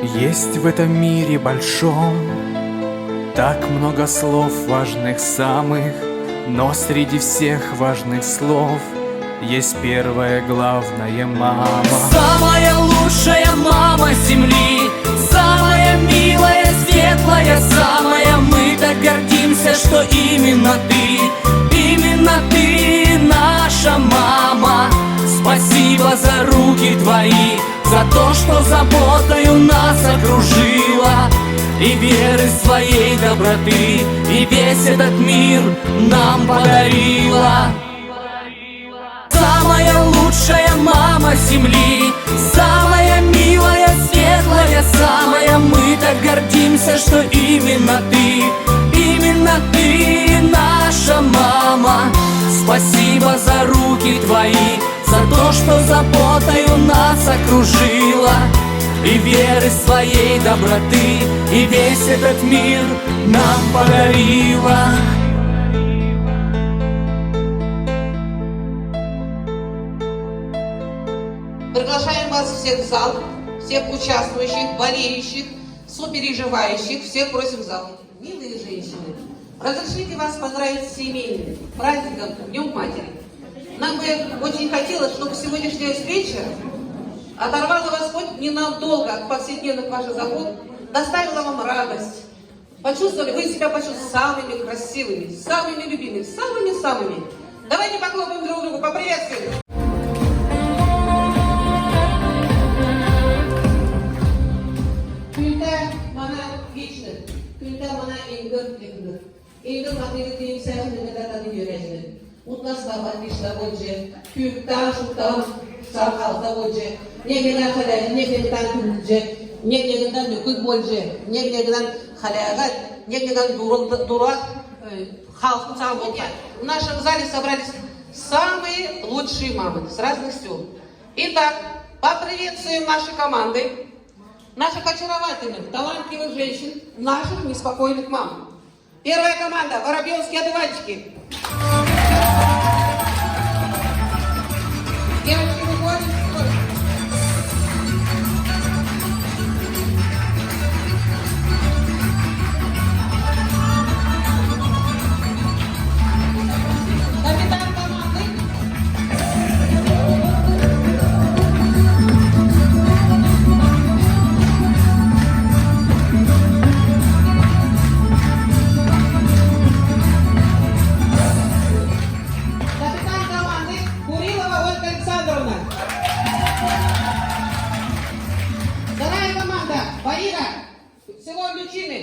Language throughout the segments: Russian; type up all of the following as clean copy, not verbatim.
Есть в этом мире большом так много слов важных самых, но среди всех важных слов есть первая главная мама. Самая лучшая мама земли, самая милая, светлая, самая. Мы так гордимся, что именно ты наша мама. Спасибо за руки твои, за то, что заботою нас окружила, и веры своей доброты, и весь этот мир нам подарила. Самая лучшая мама земли, самая милая, светлая, самая. Мы так гордимся, что именно ты наша мама. Спасибо за руки твои, за то, что заботою нас окружила, и веры своей доброты, и весь этот мир нам подарила. Приглашаем вас всех в зал, всех участвующих, болеющих, сопереживающих, всех просим в зал. Милые женщины, разрешите вас поздравить с семейным праздником, Днем Матери. Нам бы очень хотелось, чтобы сегодняшняя встреча оторвала вас хоть ненадолго от повседневных ваших забот, доставила вам радость. Почувствовали, вы себя почувствовали самыми красивыми, самыми любимыми, самыми-самыми. Давайте похлопаем друг другу, поприветствуем. Eylül ayında kimsenin ne kadar yürüyecek. Mutlasla batışta olacak, kürkten şuktan sarkalta olacak. Ne kadar halaya, ne kadar kürülecek, ne kadar nükük olacak, ne kadar halaya, ne kadar дуrak халку сам olacak. В нашем зале собрались самые лучшие мамы с разных сел. Итак, поприветствуем наши команды, наших очаровательных, талантливых женщин, наших неспокойных мам. Первая команда – Воробьевские одуванчики. Девочки, выходим. Капитан команды. Вторая команда – Ваира, село Лючины.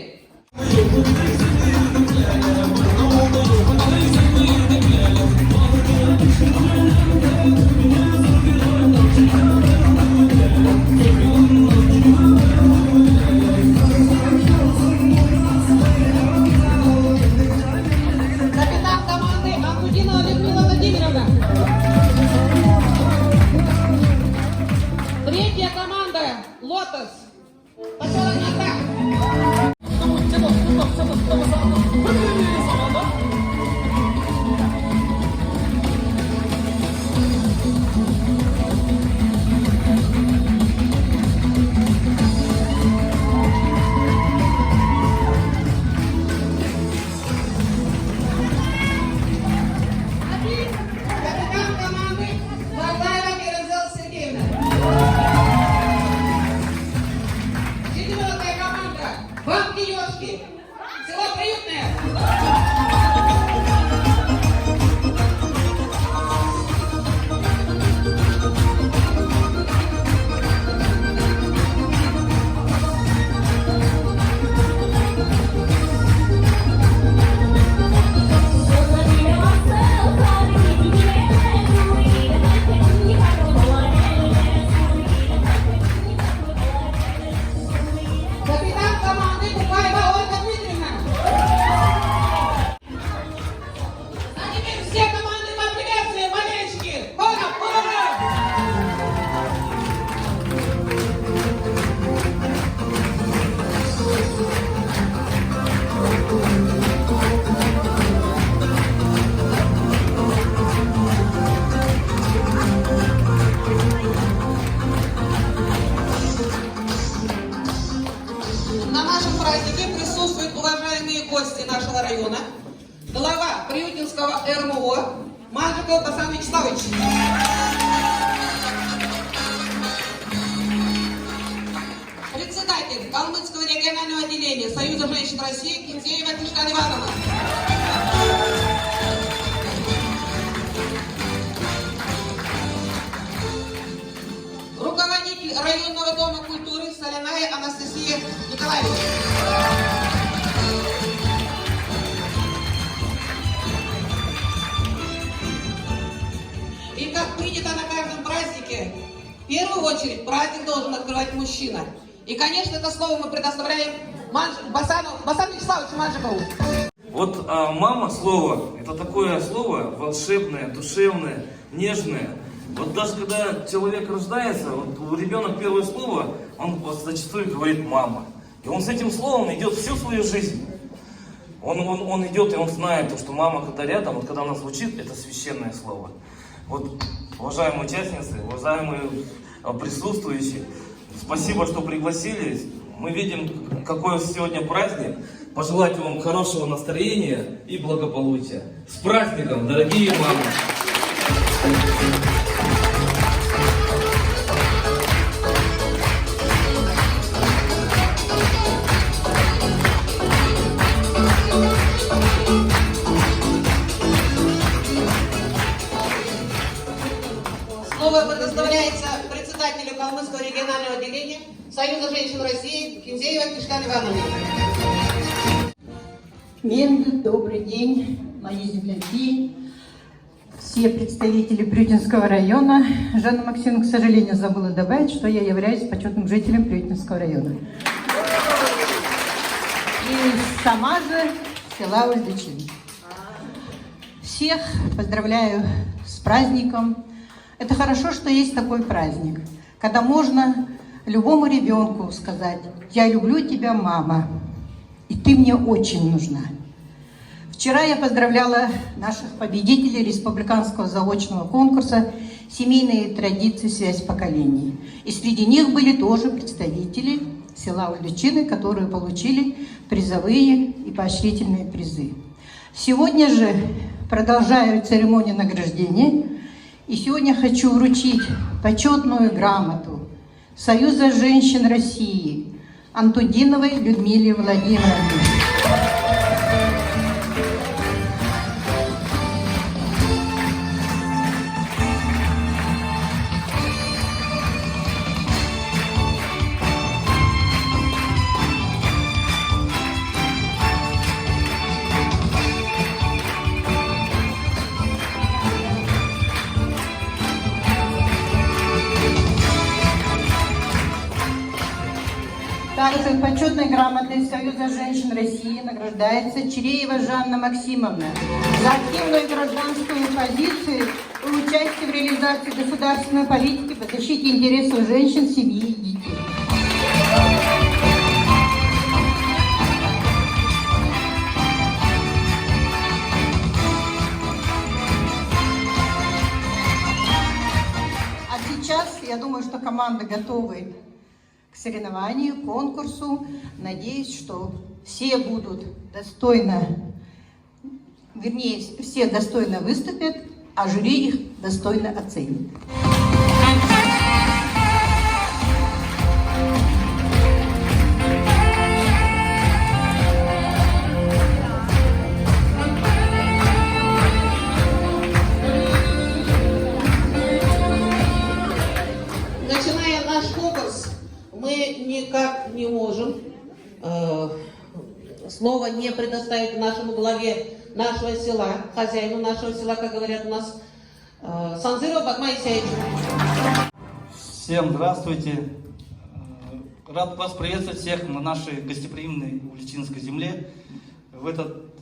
Капитан команды Анкудинова Людмила Владимировна. Третья команда – Лотос. Поселок Атак. Капитан команды Вардаева Мирослава Сергеевна. Четвертая команда Бабки-Ёшки. Село Приютное. гости нашего района, глава Приютинского РМО Манжиков Басан Вячеславович. Председатель Калмыцкого регионального отделения Союза женщин России Кинзеева Тишкан Ивановна. Руководитель районного дома культуры Соляная Анастасия Николаевна. И как принято на каждом празднике, в первую очередь праздник должен открывать мужчина. И, конечно, это слово мы предоставляем Басану Вячеславовичу Манжикову. Вот мама слово, это такое слово волшебное, душевное, нежное. Вот даже когда человек рождается, вот у ребенка первое слово, он зачастую говорит мама. И он с этим словом идет всю свою жизнь. Он идет и он знает, что мама, когда рядом, вот когда она звучит, это священное слово. Вот, уважаемые участницы, уважаемые присутствующие, спасибо, что пригласили. Мы видим, какой сегодня праздник. Пожелать вам хорошего настроения и благополучия. С праздником, дорогие мамы! Слово предоставляется председателю Калмыцкого регионального отделения Союза женщин России Кинзеева Тишкан Ивановне. Мирный добрый день, мои земляки, все представители Приютинского района. Жанна Максимовна, к сожалению, забыла добавить, что я являюсь почетным жителем Приютинского района. И сама же села Ульдычин. Всех поздравляю с праздником. Это хорошо, что есть такой праздник, когда можно любому ребенку сказать: «Я люблю тебя, мама, и ты мне очень нужна». Вчера я поздравляла наших победителей республиканского заочного конкурса «Семейные традиции. Связь поколений». И среди них были тоже представители села Ульдычины, которые получили призовые и поощрительные призы. Сегодня же продолжаю церемонию награждения. И сегодня хочу вручить почетную грамоту Союза женщин России Антудиновой Людмиле Владимировне. Также почетной грамотой Союза женщин России награждается Чиреева Жанна Максимовна за активную гражданскую позицию и участие в реализации государственной политики по защите интересов женщин, семьи и детей. А сейчас, я думаю, что команда готовы к соревнованию, конкурсу. Надеюсь, что все будут достойно, вернее, все достойно выступят, а жюри их достойно оценит. Начиная наш конкурс, мы никак не можем слово не предоставить нашему главе нашего села, хозяину нашего села, как говорят у нас, Санзыру Бакма Исаевичу. Всем здравствуйте! Рад вас приветствовать всех на нашей гостеприимной Ульдычинской земле в этот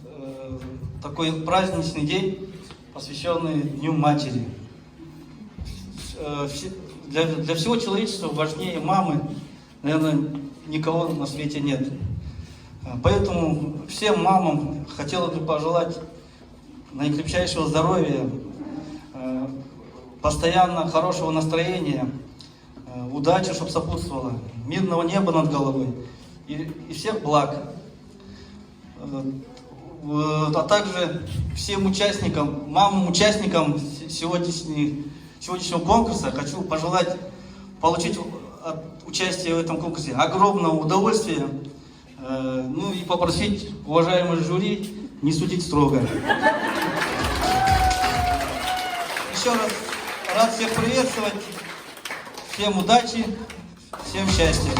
такой праздничный день, посвященный Дню Матери. Для всего человечества важнее мамы, наверное, никого на свете нет. Поэтому всем мамам хотелось бы пожелать наикрепчайшего здоровья, постоянно хорошего настроения, удачи, чтобы а также всем участникам, мамам-участникам сегодняшнего конкурса хочу пожелать получить от участия в этом конкурсе огромного удовольствия, ну и попросить уважаемых жюри не судить строго. Еще раз рад всех приветствовать, всем удачи, всем счастья.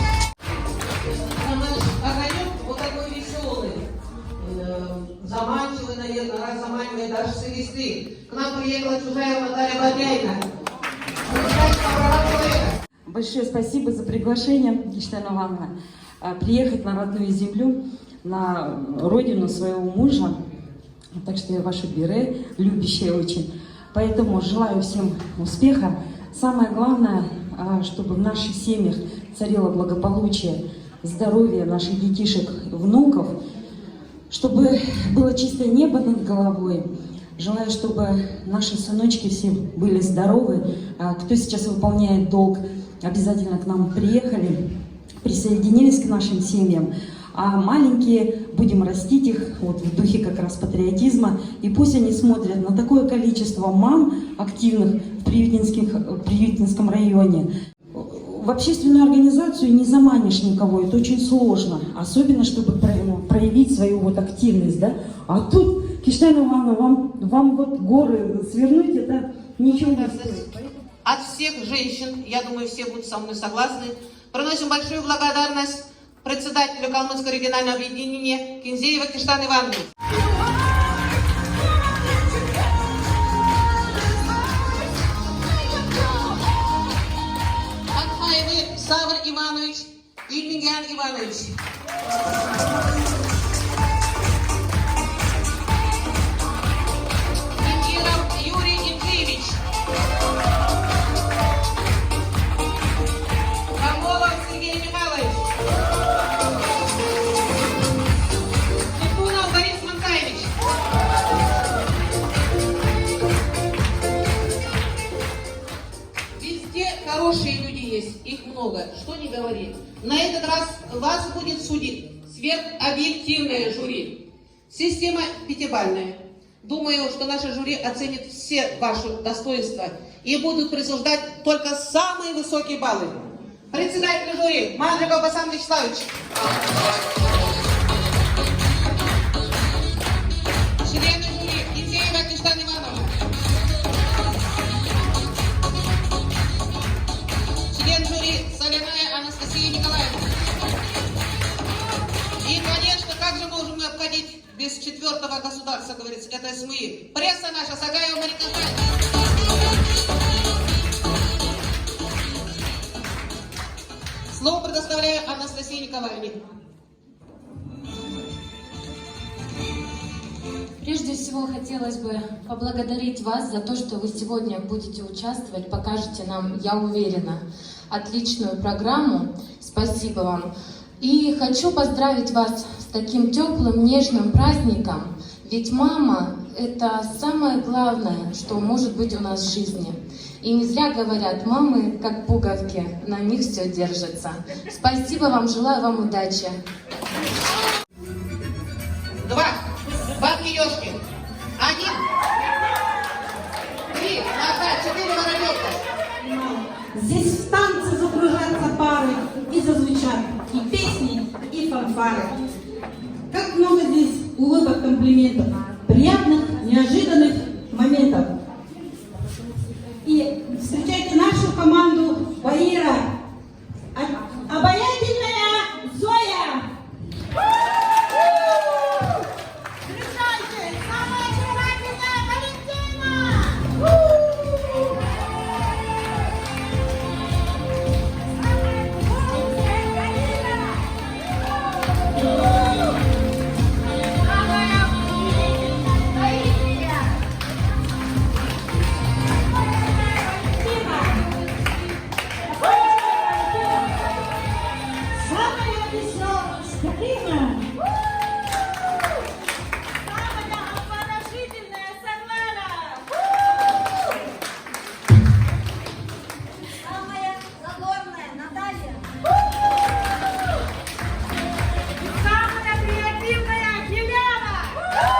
Наш огонек вот такой веселый, заманчивый, наверное, раз заманивает даже с весны. К нам приехала чужая Наталья Бабяйна. Большое спасибо за приглашение, Киштена Ивановна, приехать на родную землю, на родину своего мужа. Так что я ваша бире, любящая очень. Поэтому желаю всем успеха. Самое главное, чтобы в наших семьях царило благополучие, здоровье наших детишек, внуков, чтобы было чистое небо над головой. Желаю, чтобы наши сыночки все были здоровы. Кто сейчас выполняет долг, обязательно к нам приехали, присоединились к нашим семьям. А маленькие, будем растить их вот в духе как раз патриотизма. И пусть они смотрят на такое количество мам активных в Приютинском районе. В общественную организацию не заманишь никого, это очень сложно. Особенно, чтобы проявить свою вот активность. Да? А тут, Киштена Ивановна, вам вот горы свернуть, это ничего не стоит. От всех женщин, я думаю, все будут со мной согласны, приносим большую благодарность председателю Калмыцкого регионального объединения Кинзеева Киштане Ивановне. Акхаевы Савр Иванович, Ильмигян Иванович. Инкиров Юрий Инкеевич. Камолов Сергей Михайлович. Липунов Борис Манкаевич. Везде хорошие люди есть, их много, что ни говори. На этот раз вас будет судить сверхобъективное жюри. Система пятибалльная. Думаю, что наше жюри оценит все ваши достоинства и будут присуждать только самые высокие баллы. Председатель жюри Мандриков Басан Вячеславович. Члены жюри Кинзеева Киштана Ивановна. Член жюри Соляная Анастасия Николаевна. И, конечно, как же можем мы обходить без четвертого государства, говорится, это СМИ. Пресса наша, Сагаева Мариканта. Слово предоставляю Анастасии Николаевне. Прежде всего, хотелось бы поблагодарить вас за то, что вы сегодня будете участвовать, покажете нам, я уверена, отличную программу. Спасибо вам. И хочу поздравить вас с таким теплым, нежным праздником. Ведь мама – это самое главное, что может быть у нас в жизни. И не зря говорят, мамы как пуговки, на них все держится. Спасибо вам, желаю вам удачи. 2. Бабки-ёшки. 1. 3. Назад. 4. Воробьевка. Здесь в танце закружатся пары и зазвучат и песни, и фанфары. Как много здесь улыбок, комплиментов, приятных, неожиданных моментов. И встречайте нашу команду Баира. Обаятельная Зоя. Встречайте, самая очаровательная Валентина. Самая креативная Елена!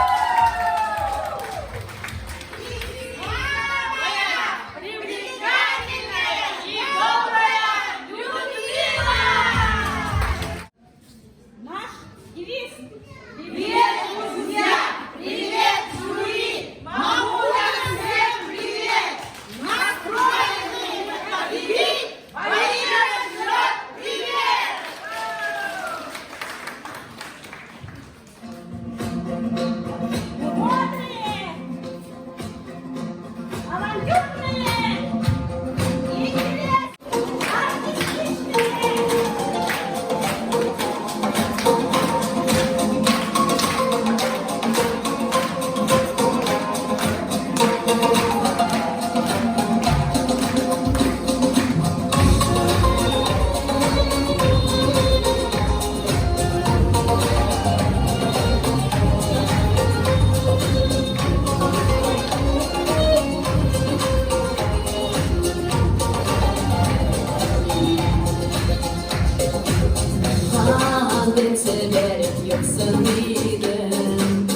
Hasret severek yoksa neyden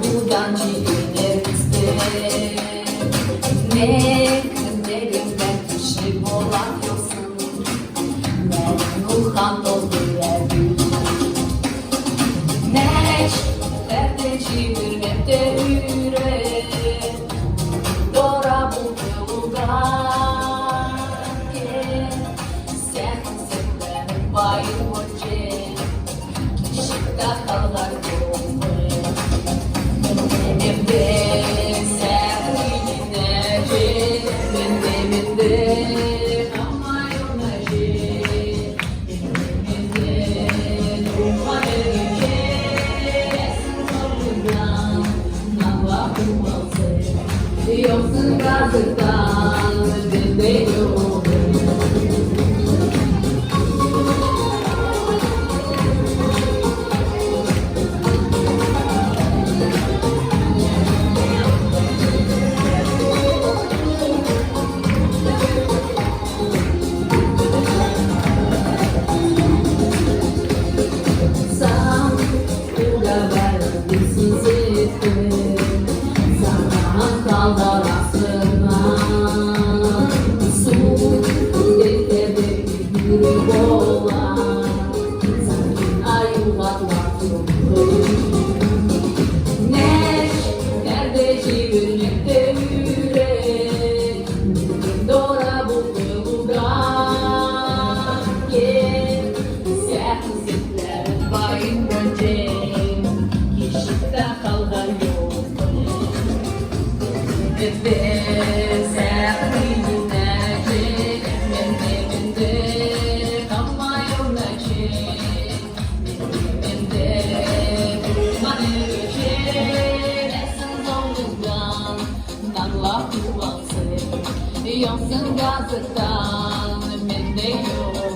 Buradan çekilerimizde Ne kızlarımdan kişi olan yoksun Ne ruhan doldurebil Ne perdeci bir mette yürek Dora bu yolda Bayım hoca, şıkta kallar yolda Benim de sevdiğine benim de ama yolacı Benim de durmadı geçesin zorludan Allah'ım olsun yoksun gazıktan ben de yok Yansın gazıktan mende yok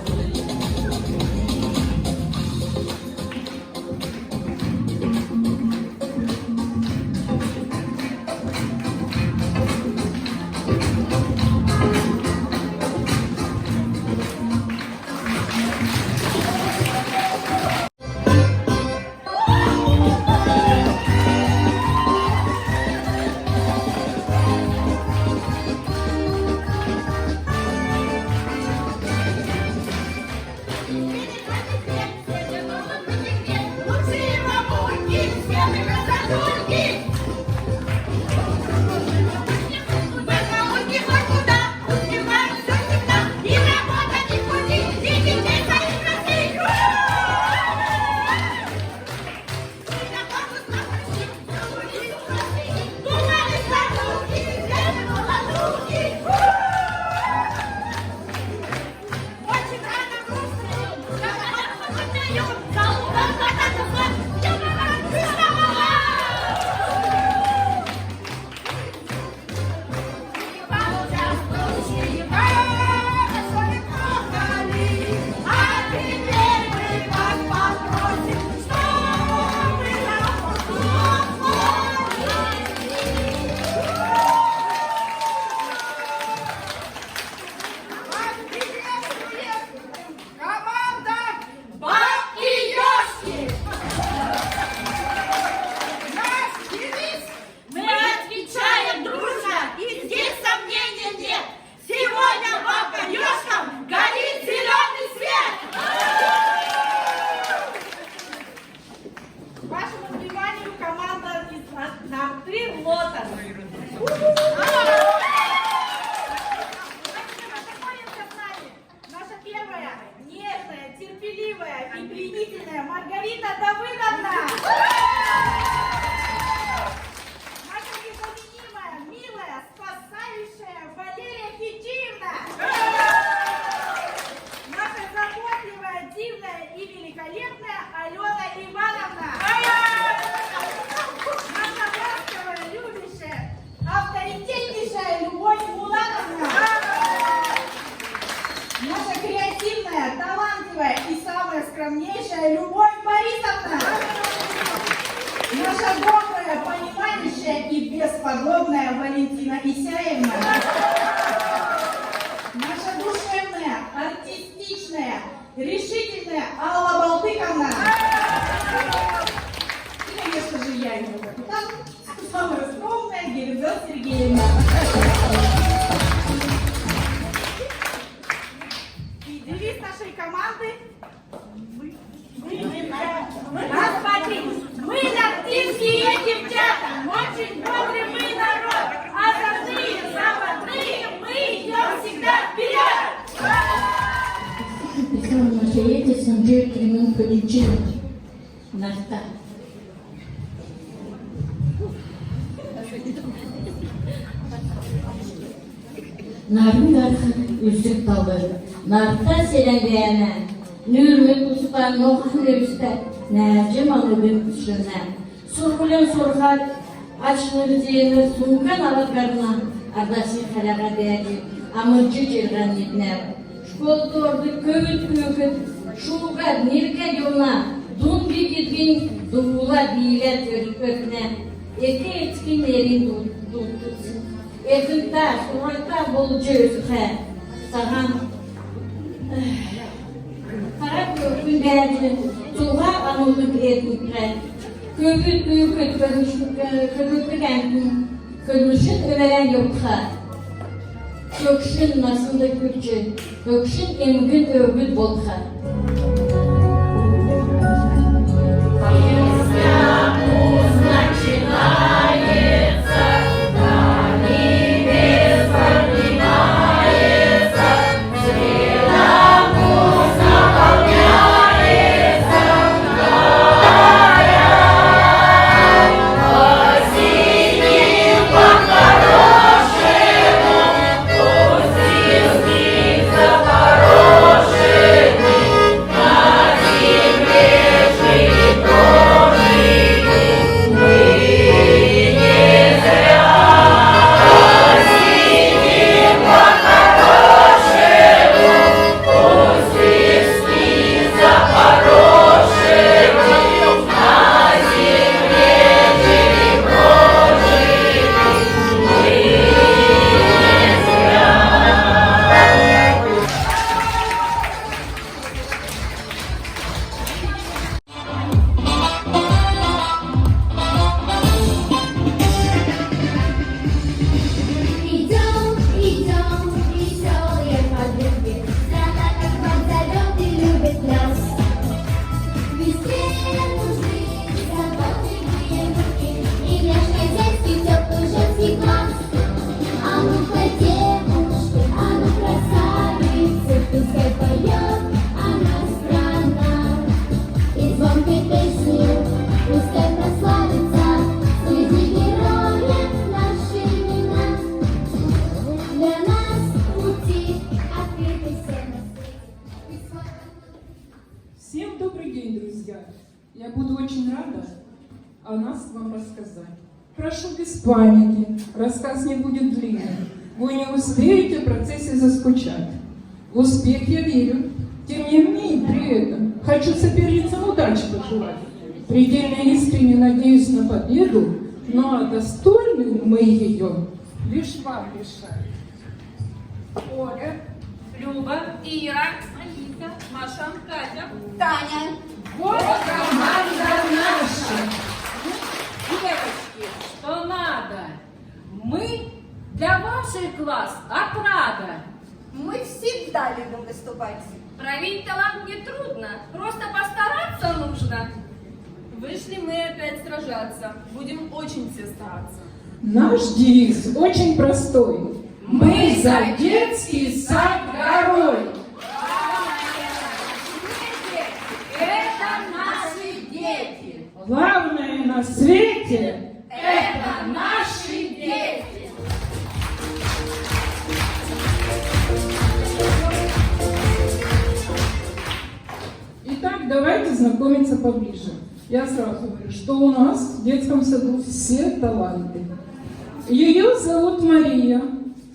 скромнейшая Любовь Борисовна. Наша добрая, понимающая и бесподобная Валентина Исяевна. Наша душевная, артистичная, решительная Алла Балтыковна. Девиз нашей команды. Раз, два, три. Мы латинские девчата, очень бодрый мы народ, озорные, западные, мы идем всегда вперед! Narın üstü kalır. Narta selenleyene. Nürmü kusutan nohun üstte. Nercim alıbın kuşuna. Surgulen sorgar. Açılır zeyinir sunkan alatlarına. Ardası kalaga değerli. Amırcı çırgan yetner. Şkolda ordu kögüt. Şulgar nirke yoluna. Dun bir gidgin duğula bilet örükne. Eke etkin erin tutsun. Ekimtaş, uğrakta bolucu özüke. Sağan Karak kökün değerli. Tuğha anıldık etnikre. Köküt kökütlü kentin. Kölmüşün överen yoksa. Kökşün nasıldı Kürtçe. Kökşün emgün övgüt bolsa. Всем добрый день, друзья! Я буду очень рада о нас вам рассказать. Прошу без паники, рассказ не будет длинным. Вы не успеете в процессе заскучать. В успех я верю. Тем не менее, при этом хочу соперницам удачи пожелать. Предельно искренне надеюсь на победу, но достойны мы ее лишь вам решать. Оля, Люба, Ира, Алиса, Маша, Катя, Таня. вот команда наша! Девочки, что надо? Мы для ваших класс отрада. Мы всегда любим выступать. проявить талант нетрудно, просто постараться нужно. Вышли мы опять сражаться, будем очень все стараться. Наш девиз очень простой. Мы за детский сад горой. Это наши дети. Главное на свете — Это наши дети. Итак, давайте знакомиться поближе. Я сразу говорю, что у нас в детском саду все таланты. Ее зовут Мария,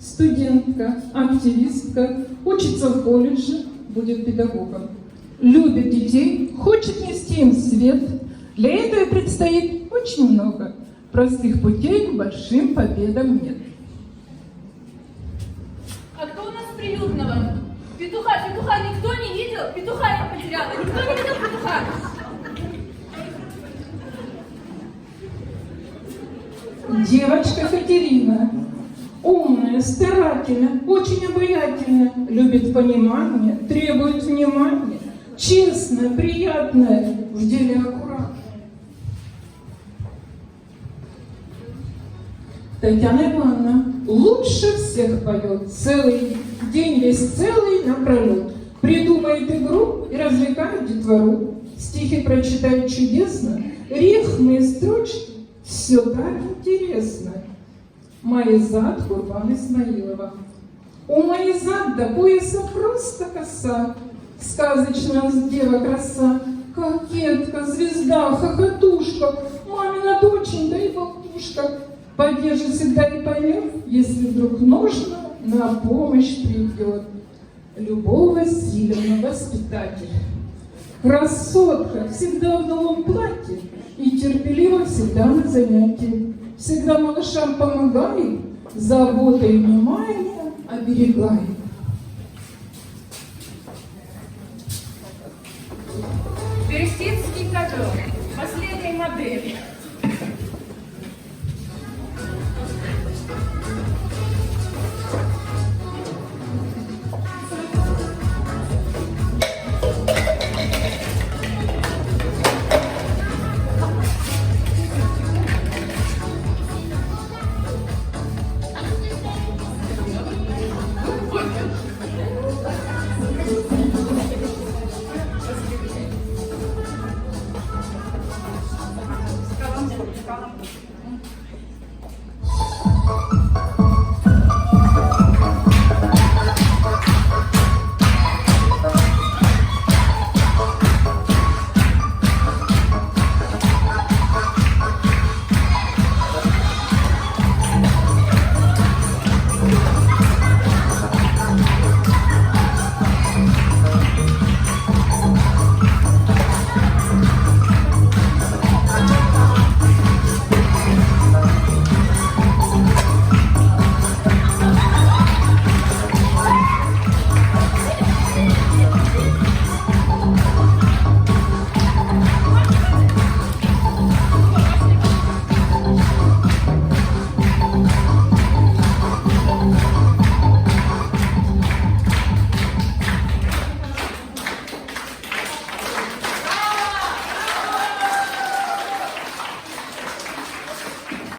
студентка, активистка, учится в колледже, будет педагогом. Любит детей, хочет нести им свет. Для этого предстоит очень много. Простых путей к большим победам нет. А кто у нас приютного? Петуха никто не видел? Петуха я потеряла. Никто не видел петуха? Девочка Катерина. Умная, старательная, очень обаятельная, любит понимание, требует внимания, честная, приятная, в деле аккуратная. Татьяна Ивановна лучше всех поет, целый день весь целый напролет. Придумает игру и развлекает детвору. Стихи прочитает чудесно, рифмы и строчки, все так интересно. Маизат Курбан Исмаилова. У Маизат до пояса просто коса, сказочная дева краса, кокетка, звезда, хохотушка, мамина доченька и болтушка. Поддержит всегда и поймет, если вдруг нужно, на помощь придет. Любовь Васильевна, воспитатель. Красотка, всегда в новом платье и терпеливо всегда на занятии. Всегда малышам помогает, заботой и вниманием оберегает. Персидский ковер последней модели.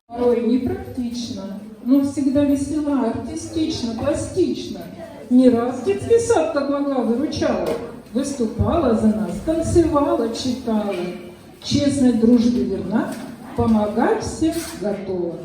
Порой непрактично, но всегда весела, артистично, пластично. Не раз детский сад как могла выручала, выступала за нас, танцевала, читала. Честной дружбе верна, помогать всем готова.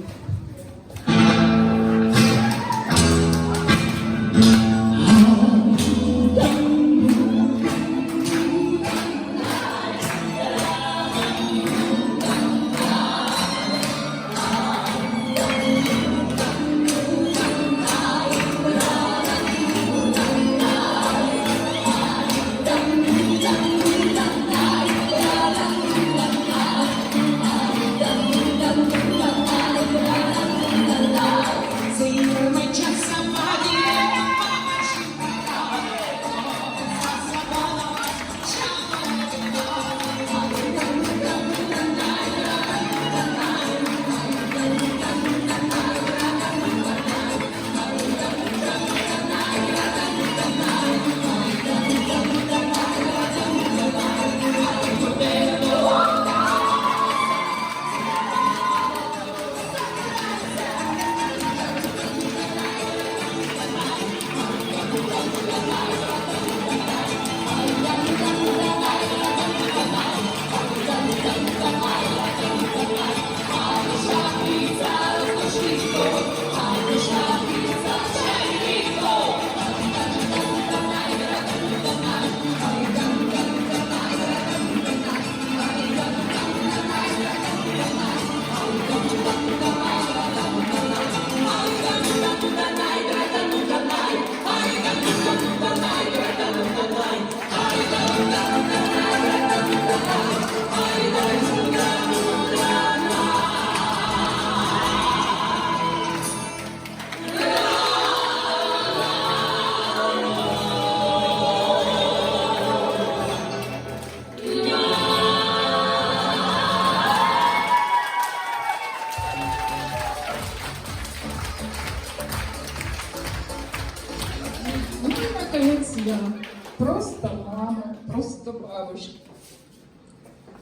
мама, просто бабушка.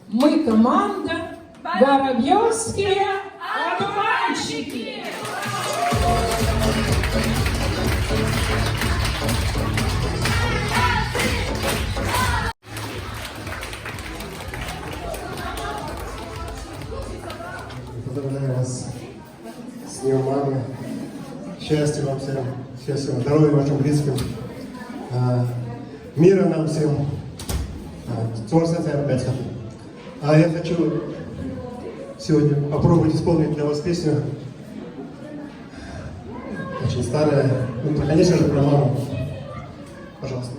Мы команда Воробьевские одуванчики. Поздравляю вас с Днем мамы. Счастья вам всем, счастья, здоровья вашим близким, мира нам всем, творчества опять. А я хочу сегодня попробовать исполнить для вас песню, очень старая, ну, конечно же, про маму. Пожалуйста.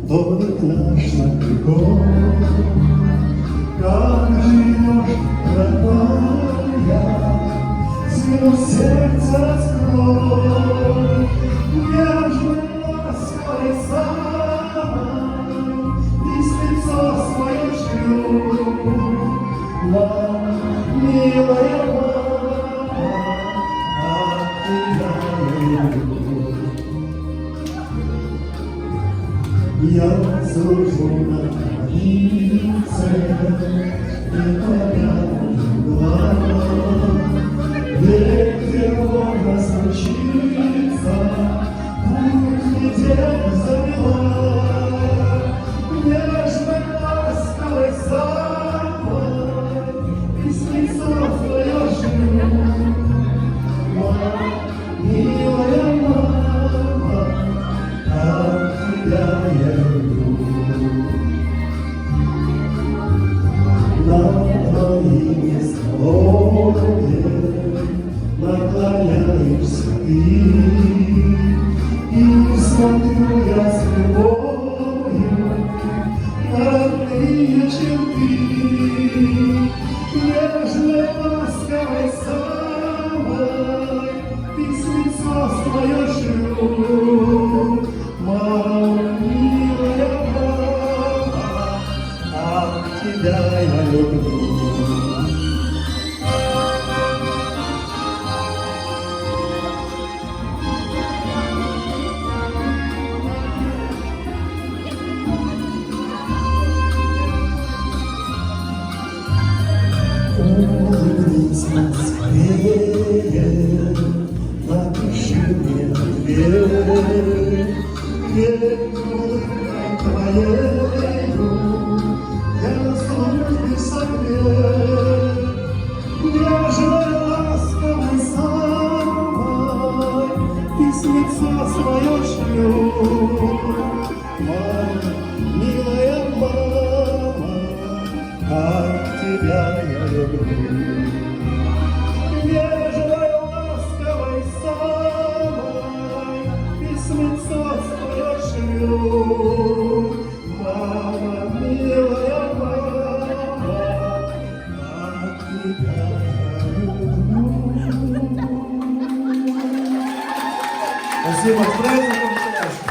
Домик наш на берегу, как живешь, родная, свое сердце раскрой, нежной лаской самой, и лицо свое шлю, мама, милая мама, а тебя люблю. Я служу на границе, не понятным глазом, где можно случиться, путь недель завела, нежной ласковой самой, песницу свою шлю. Мама, милая мама, как тебя я люблю. На твои здоровье наклоняешься ты, и смотрю я с любовью на родные черты, нежной ласковой самой, песницо свое шлю. Мама, милая мама, как тебя я люблю. Улыбнись скорее, напиши мне дверь. Улыбкой твоею я службе согрей, нежной ласковой самой, песницо свое шлю. Мама, милая мама, как тебя я люблю. Нежной ласковой самой, письмецо свое шлю. Мама, милая мама, как тебя я люблю. Спасибо, с праздником, Саша.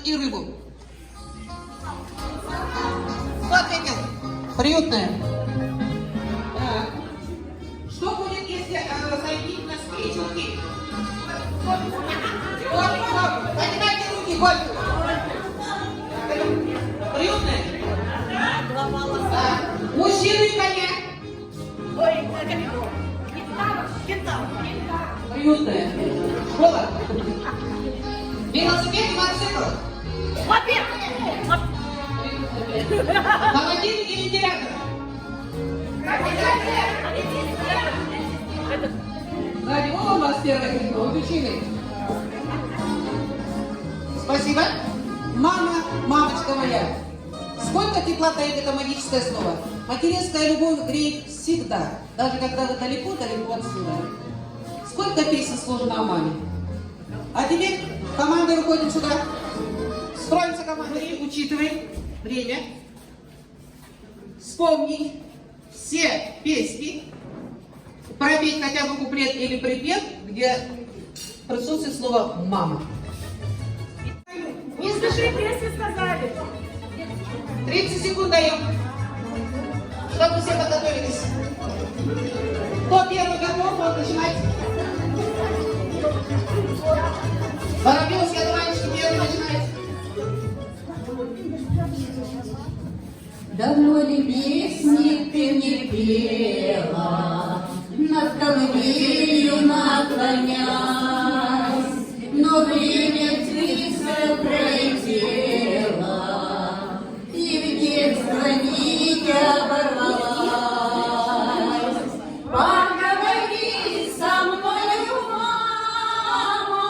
И рыбу. Кто ответил? Приютная. Так. Что будет, если зайти на встречу? Поднимайте руки, Гольф. Приютная? Да. Мужчину и коня. Приютная. Школа. Велосипед и мотоцикл. Холодильник и вентилятор. Ради у вас первая книга, выключили. Спасибо. Мама, мамочка моя. Сколько тепла таит это магическое слово. Материнская любовь греет всегда, даже когда вы далеко-далеко отсюда. Сколько песен сложено о маме. А теперь командой выходим сюда. Строимся командой, учитываем время. вспомнить все песни, пропеть хотя бы куплет или припев, где присутствует слово «мама». Не спеши, песни сказали. 30 секунд даем, чтобы все подготовились. Кто первый готов, он начинать. Воробьевский, Адванчик первый начинает. Давно ли песни ты не пела, над колыбелью наклонясь, но время быстро пролетело, и в детство нить оборвалась. Поговори со мною, мама,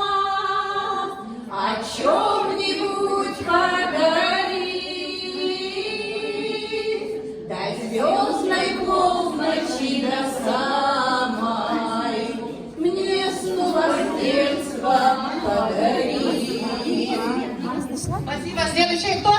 о чем-нибудь подари. До звездной полночи, до самой, мне снова детство подари. Спасибо. Следующий кто?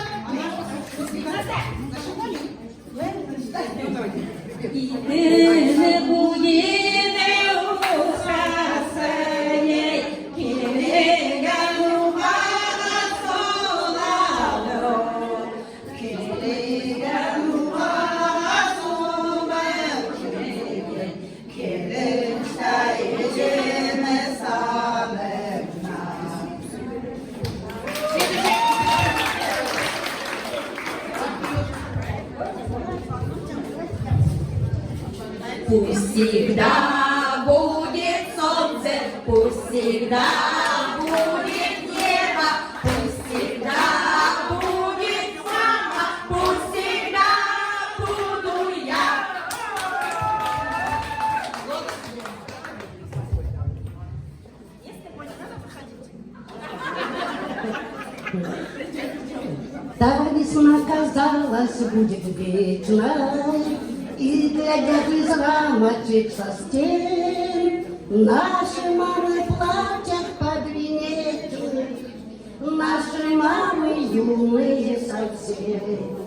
Пусть всегда будет солнце, пусть всегда будет небо, пусть всегда будет мама, пусть всегда буду я. Та весна, казалось, будет вечной, и глядят из рамочек со стен, наши мамы плачут под венец, наши мамы юные совсем.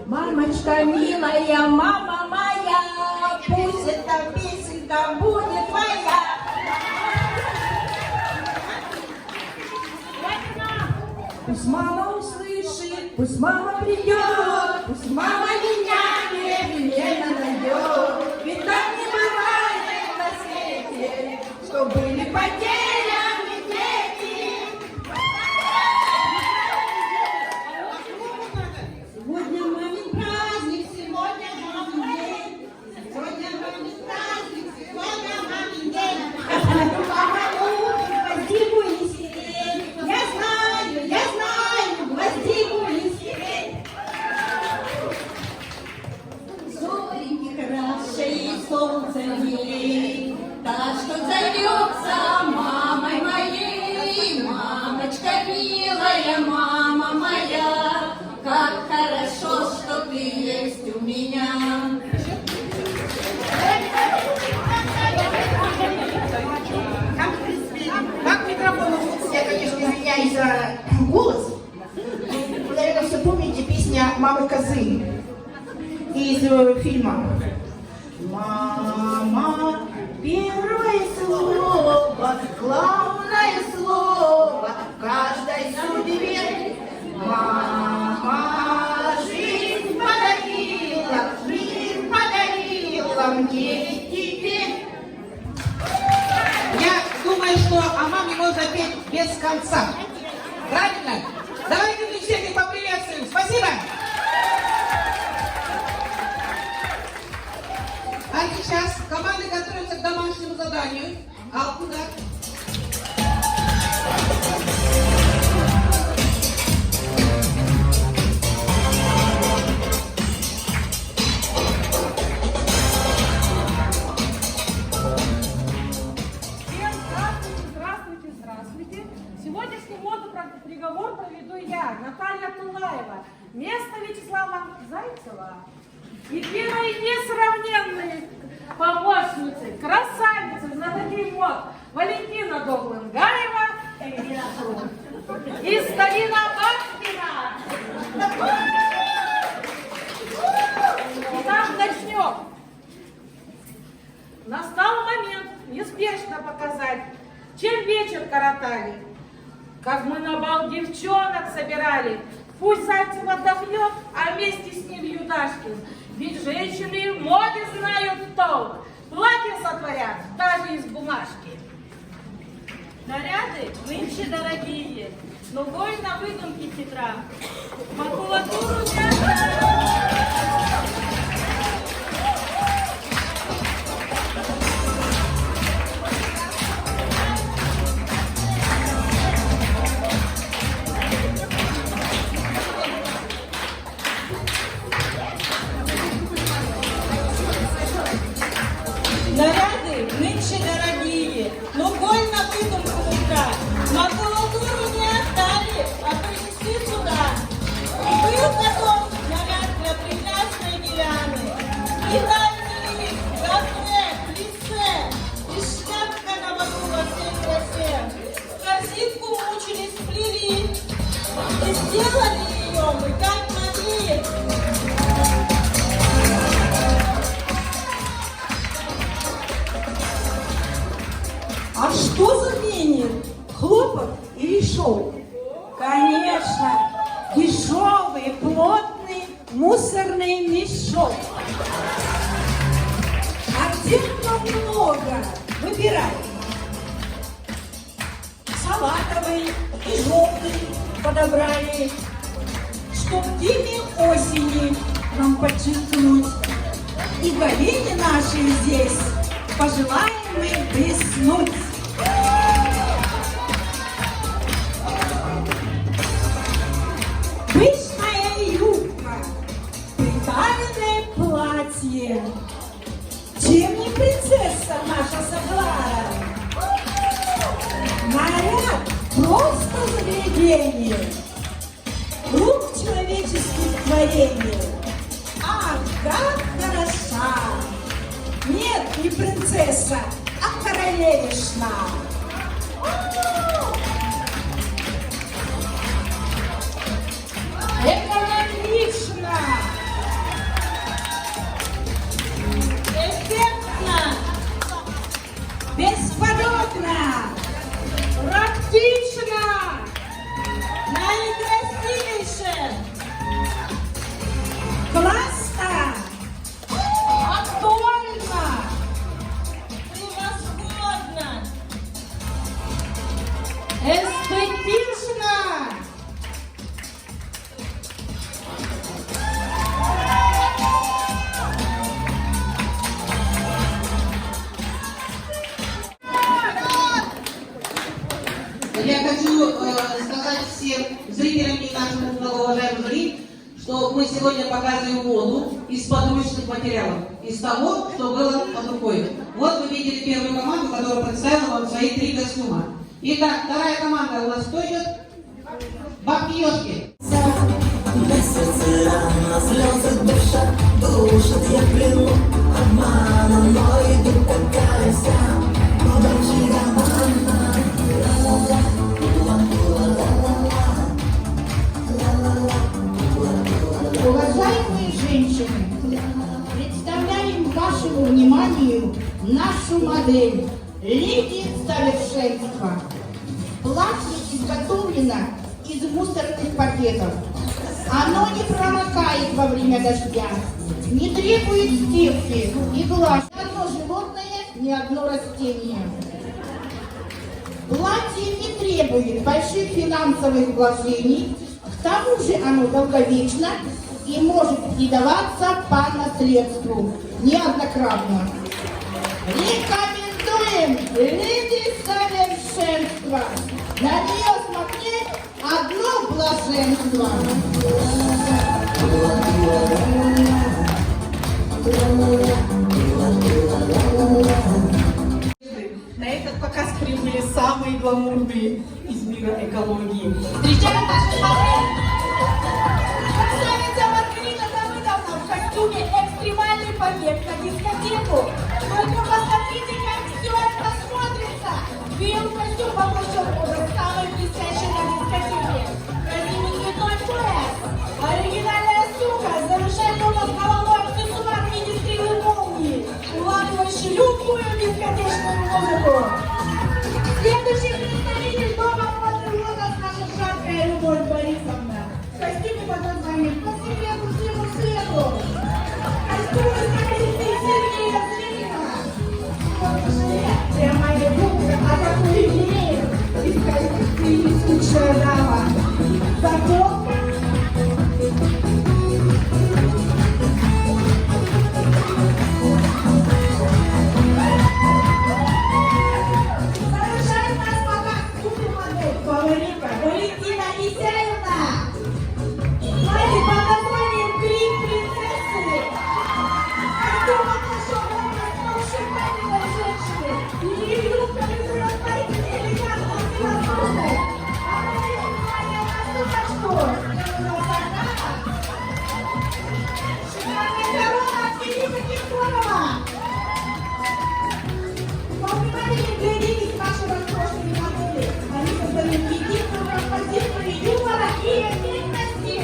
Мамочка милая, мама моя, пусть эта песенка будет твоя. Пусть мама услышит, пусть мама придет, пусть мама меня непременно найдет. Ведь так не бывает на свете, что были потеряны дети. Сегодня мамин праздник, сегодня мамин день. Сегодня мамин праздник, сегодня мамин день. Мама любит гвоздику и сирень. Я знаю, гвоздику и сирень. Зореньки краше и солнце ей, Та, что зовется мамой моей, мамочка милая, мама моя, как хорошо, что ты есть у меня. Как микрофон? Я, конечно, извиняюсь за голос. Вы, наверное, все помните песня «Мамы козы» из фильма. Мама, первое слово, главное слово в каждой судьбе. Мама жизнь подарила мне и тебе. Я думаю, что о маме можно петь без конца. Правильно? Давайте мы всех их поприветствуем. Спасибо. А сейчас команда готовится к домашнему заданию. А куда? Здравствуйте. Сегодняшний модный приговор проведу я, Наталья Тулаева, место Вячеслава Зайцева. И первой несравненной помощницей, красавицей, знатоки мод Валентина Доглангаева и Сталина Бабкина. Итак, начнем. Настал момент неспешно показать, чем вечер коротали. Как мы на бал девчонок собирали. Пусть Зайцев отдохнет, а вместе с ним Юдашкин. Ведь женщины в моде знают толк. Платья сотворят даже из бумажки. Наряды нынче дорогие, но бой на выдумке хитра. Макулатуру Наряды нынче дорогие, но больно выдумку утра. Макулатуру не отдали, а принесли сюда. И был готов наряд для прекрасной Диляны. И дальний гафре, плиссе, и шляпка на боку во всей красе. Корзинку мучились, плели, и сделали ее мы как могли. А что за менее? Хлопок или шелк? Конечно, дешевый, плотный, мусорный мешок. А где много? Выбирай. Салатовый и желтый подобрали, чтоб теми осени нам подчеркнуть. И Галине нашей здесь пожелаем мы блеснуть. Пышная юбка, приталенное платье. Чем не принцесса наша Саглара? Наряд просто загляденье рук человеческих творений. Ах, как хороша! Нет, не принцесса, а королевишна. Экономично, эффектно, бесподобно, практично, наикрасивейше, классно, актуально, превосходно, эстетично. Я хочу сказать всем зрителям и нашему многоуважаемому жюри, что мы сегодня показываем моду из подручных материалов, из того, что было под рукой. Вот вы видели первую команду, которая представила вам свои 3 костюма. Итак, вторая команда у нас кто идет? Бабки-ёшки. Уважаемые женщины, представляем вашему вниманию нашу модель «Леди совершенства». Платье изготовлено из мусорных пакетов. Оно не промокает во время дождя, не требует стирки и глаз. Ни одно животное, ни одно растение. Платье не требует больших финансовых вложений, к тому же оно долговечно и может передаваться по наследству неоднократно. Рекомендуем «Леди совершенства». На нее смотреть одно блаженство. На этот показ прибыли самые гламурные из мира экологии. Встречаем наших моделей! подозвонить по свету. А что вы знаете, Сергей, моя душа, а какой имеет, и скажите, ты не скучная дама. Готов? Завершает нас пока супермодель, фаворитка Валентина Исяевна. Знаете, под названием «Крик принцессы». Костюм отношен к шикарной женщины. Ее юбка безразмерна, элегантна, невозможная. Обратите внимание на суперштор. Шикарная корона от Филиппа Киркорова. Повнимательнее глядитесь в наши роскошные модели. Они создают единую композицию юмора и эффектности.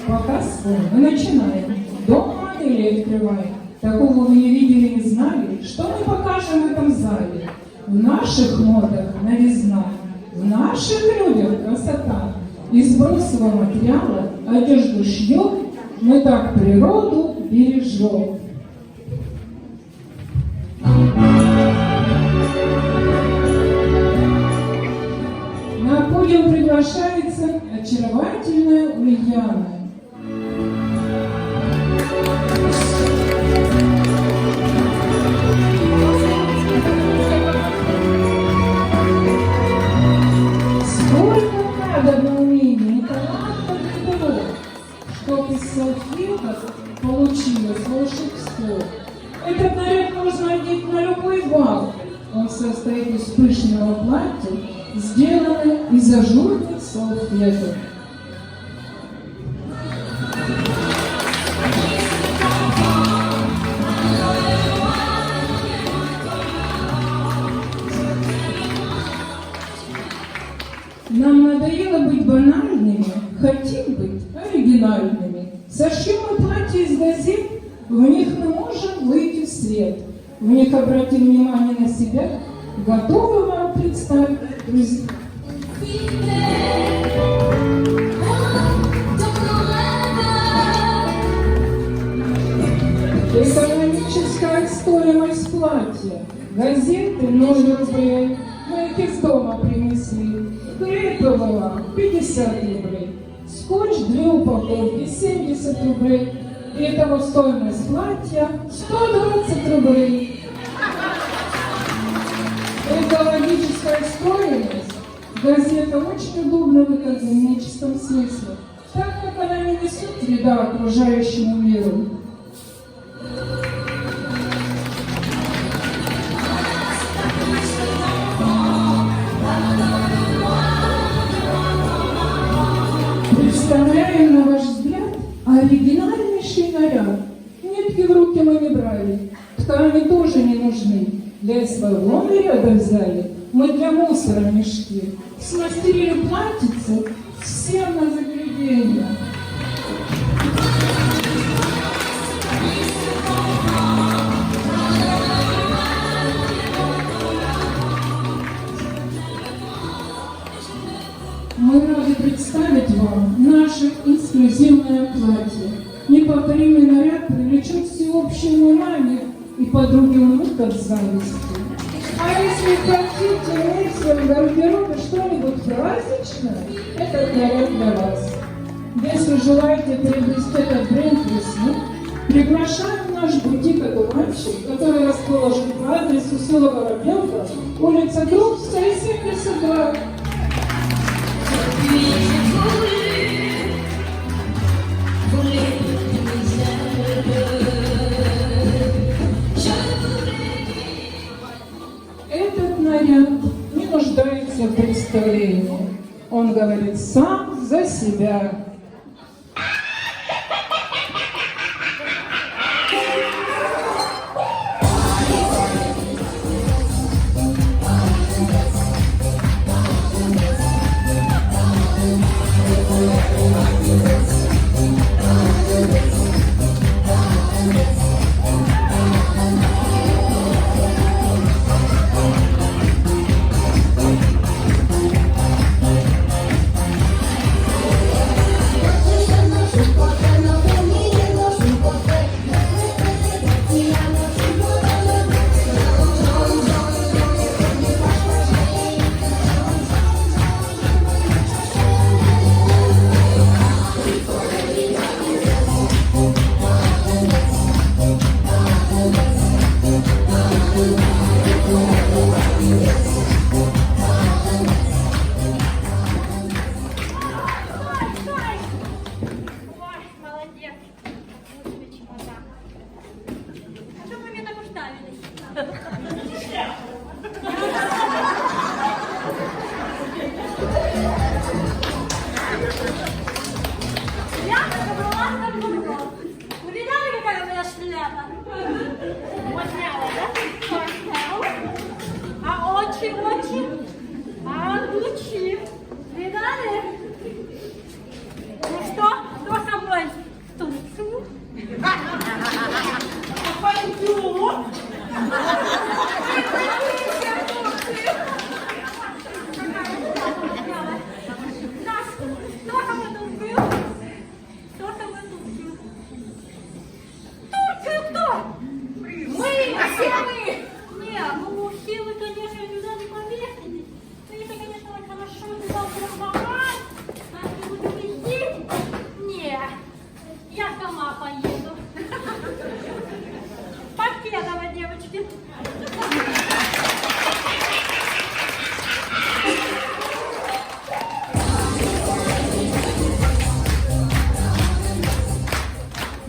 Показ мы начинаем. Дом модели открываем. Такого вы не видели, не знали. Что мы покажем в этом зале? В наших модах новизна, в наших людях красота. Из брусового материала одежду шьем, мы так природу бережем. На подиум приглашается очаровательная Ульяна. Сколько надо на умение и таланта для того, чтобы из салфеток получилось волшебство. Этот наряд можно одеть на любой бал. Он состоит из пышного платья, сделанного из ажурных салфеток. Нам надоело быть банальными, хотим быть оригинальными. Сошьем мы платья из газет, в них мы можем выйти в свет. В них обратим внимание на себя, готовы вам представить, друзья. Экономическая стоимость платья. Газеты 0 рублей. Мы их из дома принесли. Клепового 50 рублей. Скотч 2 упаковки 70 рублей. Итого стоимость платья 120 рублей. Экологическая стоимость. Газета очень удобна в экономическом смысле, так как она не несет вреда окружающему миру. Представляем на ваш взгляд оригинальнейший наряд. Нитки в руки мы не брали, ткани тоже не нужны. Для своего наряда взяли мы для мусора мешки. Смастерили платьице всем на загляденье. Мы рады представить вам наше эксклюзивное платье. Неповторимый наряд привлечет всеобщее внимание, и подруги умрут от зависти. А если хотите иметь в своем гардеробе что-нибудь праздничное, этот наряд для вас. Если желаете приобрести этот бренд весны, приглашаем в наш бутик «Одуванчик», который расположен по адресу село Воробьевка, улица Грубская, 72. Этот наряд не нуждается в представлении. Он говорит сам за себя. Подняла, да? А очи? А лучи? Видали? Ну что? Кто со мной? Танцует? Пойдем. Кто там это был? Кто там это был? Турция кто? Мы! Все мы! Не, ну все вы, конечно, никуда не поверите. Ну это, конечно, очень хорошо, не дал трамвай. А ты будешь везти? Не, я сама поеду. Покедово, девочки.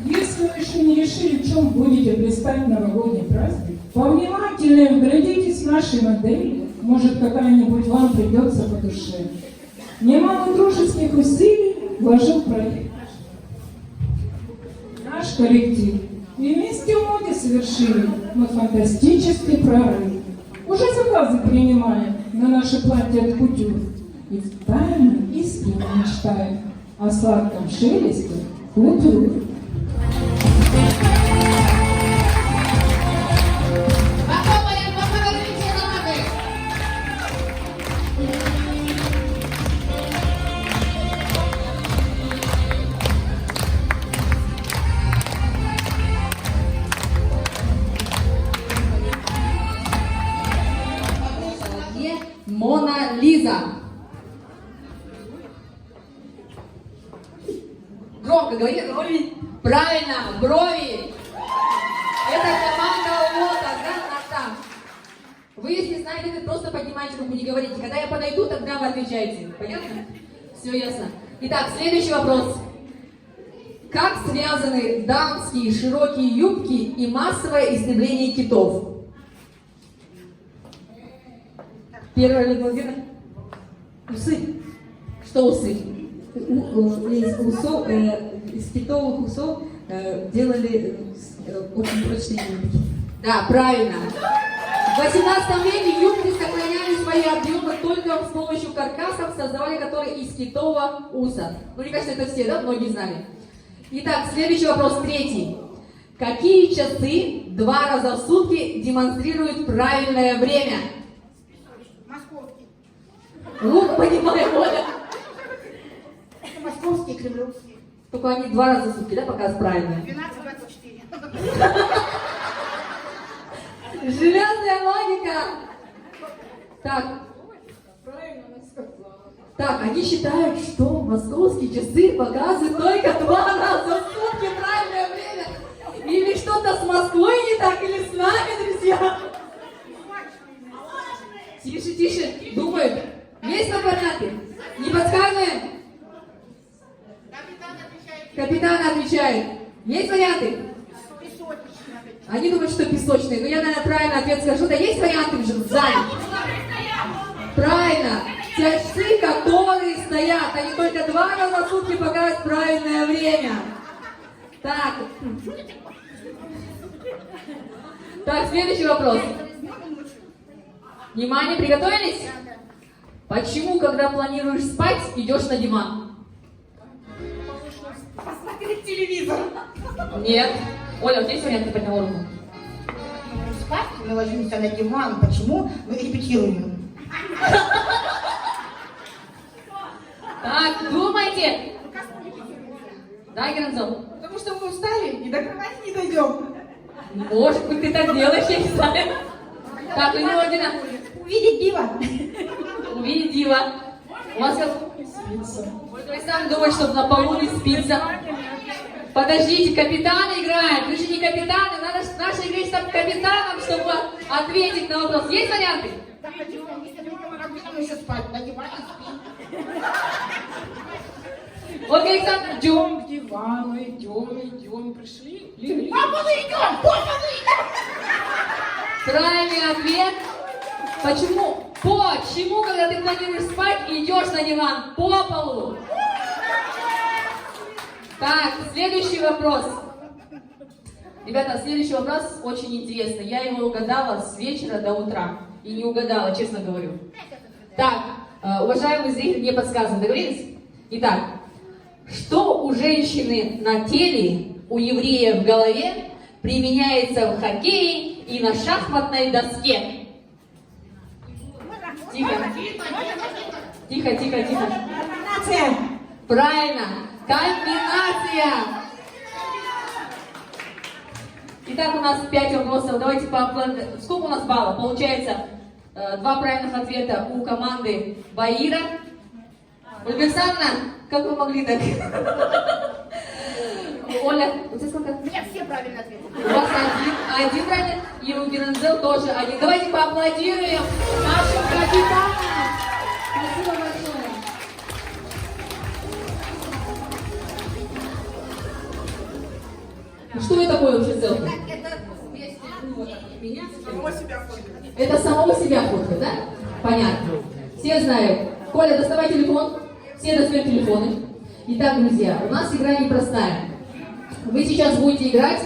Если вы еще не решили, в чем будете блистать новогодний праздник, повнимательнее вглядитесь в наши модели. Может, какая-нибудь вам придется по душе. Немало дружеских усилий вложил проект наш коллектив. И вместе в моде совершили мы фантастический прорыв. Уже заказы принимаем на наше платье от кутюр. И втайне искренне мечтаем о сладком шелесте кутюр. Мона Лиза. Громко говори, брови. Правильно, брови. Это команда УОТа, граната. Вы, если знаете, вы просто поднимайте руку, не говорите. Когда я подойду, тогда вы отвечаете. Понятно? Все ясно. Итак, следующий вопрос. Как связаны дамские широкие юбки и массовое истребление китов? Первая Людмила. Усы. Что усы? Из усов, из китовых усов делали очень прочные юбки. Да, правильно. В 18 веке юбки сохраняли свои объемы только с помощью каркасов, создавали которые из китового уса. Ну, мне кажется, это все, да? Многие знали. Итак, следующий вопрос, третий. Какие часы 2 раза в сутки демонстрируют правильное время? Московский. Руку поднимай, Оля. Это московские, кремлевские. Только они 2 раза в сутки, да, показывают правильно? 12-24. Железная логика. Так, они считают, что московские часы показывают только 2 раза в сутки правильное время. Или что-то с Москвой не так, или с нами, друзья. Тише, тише, думают. Есть на порядке? Не подсказываем? Капитан отвечает. Есть варианты? Они думают, что песочные. Но я, наверное, правильный ответ скажу. Да есть варианты в зале? Правильно. Часы, которые стоят. Они только 2 раза в сутки показывают правильное время. Так. Так, следующий вопрос. Внимание, приготовились? Почему, когда планируешь спать, идешь на диван? Посмотреть телевизор. Нет. Оля, вот есть вариант, ты подняла руку? Спать, мы ложимся на диван. Почему? Мы репетируем. Так, думайте. Да, Геранзон? Потому что мы устали и до кровати не дойдем. Может быть, ты так делаешь, я не знаю. Так, Людмила Владимировна. Увидеть диво. Увидеть дива. У вас как? То есть сам думаешь, что на полу не спится. Подождите, капитан играет. Вы же не капитаны. Надо в нашей игре стать капитаном, чтобы ответить на вопрос. Есть варианты? Да, хочу. Если еще спать на диване, спи. Вот, Александр, Идем к дивану, идем, пришли. Папа, мы идем! Папа, мы идем! правильный ответ. Почему, когда ты планируешь спать, идешь на диван по полу? Так, следующий вопрос. Ребята, следующий вопрос очень интересный. Я его угадала с вечера до утра. И не угадала, честно говорю. Так, уважаемые зрители, мне подсказано. Договорились? Итак, что у женщины на теле, у еврея в голове применяется в хоккее и на шахматной доске? Тихо. Тихо, тихо, тихо. Комбинация. Правильно. Комбинация. Итак, у нас 5 вопросов. Давайте поаплодируем. Сколько у нас баллов? Получается, 2 правильных ответа у команды Баира. Ольга Александровна, как вы могли так? Оля, у тебя сколько? У меня все правильно ответили. У вас один правильный, и у Герензел тоже один. Давайте поаплодируем нашим капитанам. Спасибо большое. Что это такое вообще селфи? Это самого себя фотка, да? Понятно. Все знают. Коля, доставай телефон. Все достают телефоны. Итак, друзья, у нас игра непростая. Вы сейчас будете играть,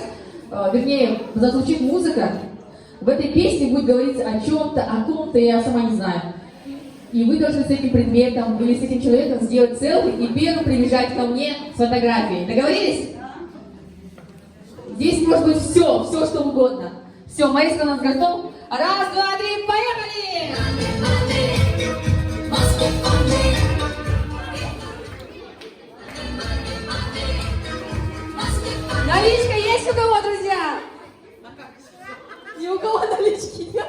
вернее, зазвучит музыка. В этой песне будет говориться о чем-то, о ком-то, я сама не знаю. И вы должны с этим предметом или с этим человеком сделать селфи и первым прибежать ко мне с фотографией. Договорились? Здесь может быть все что угодно. Все, маэстро у нас готов. Раз, два, три, поехали! Наличка есть у кого, друзья? Ни у кого налички нет.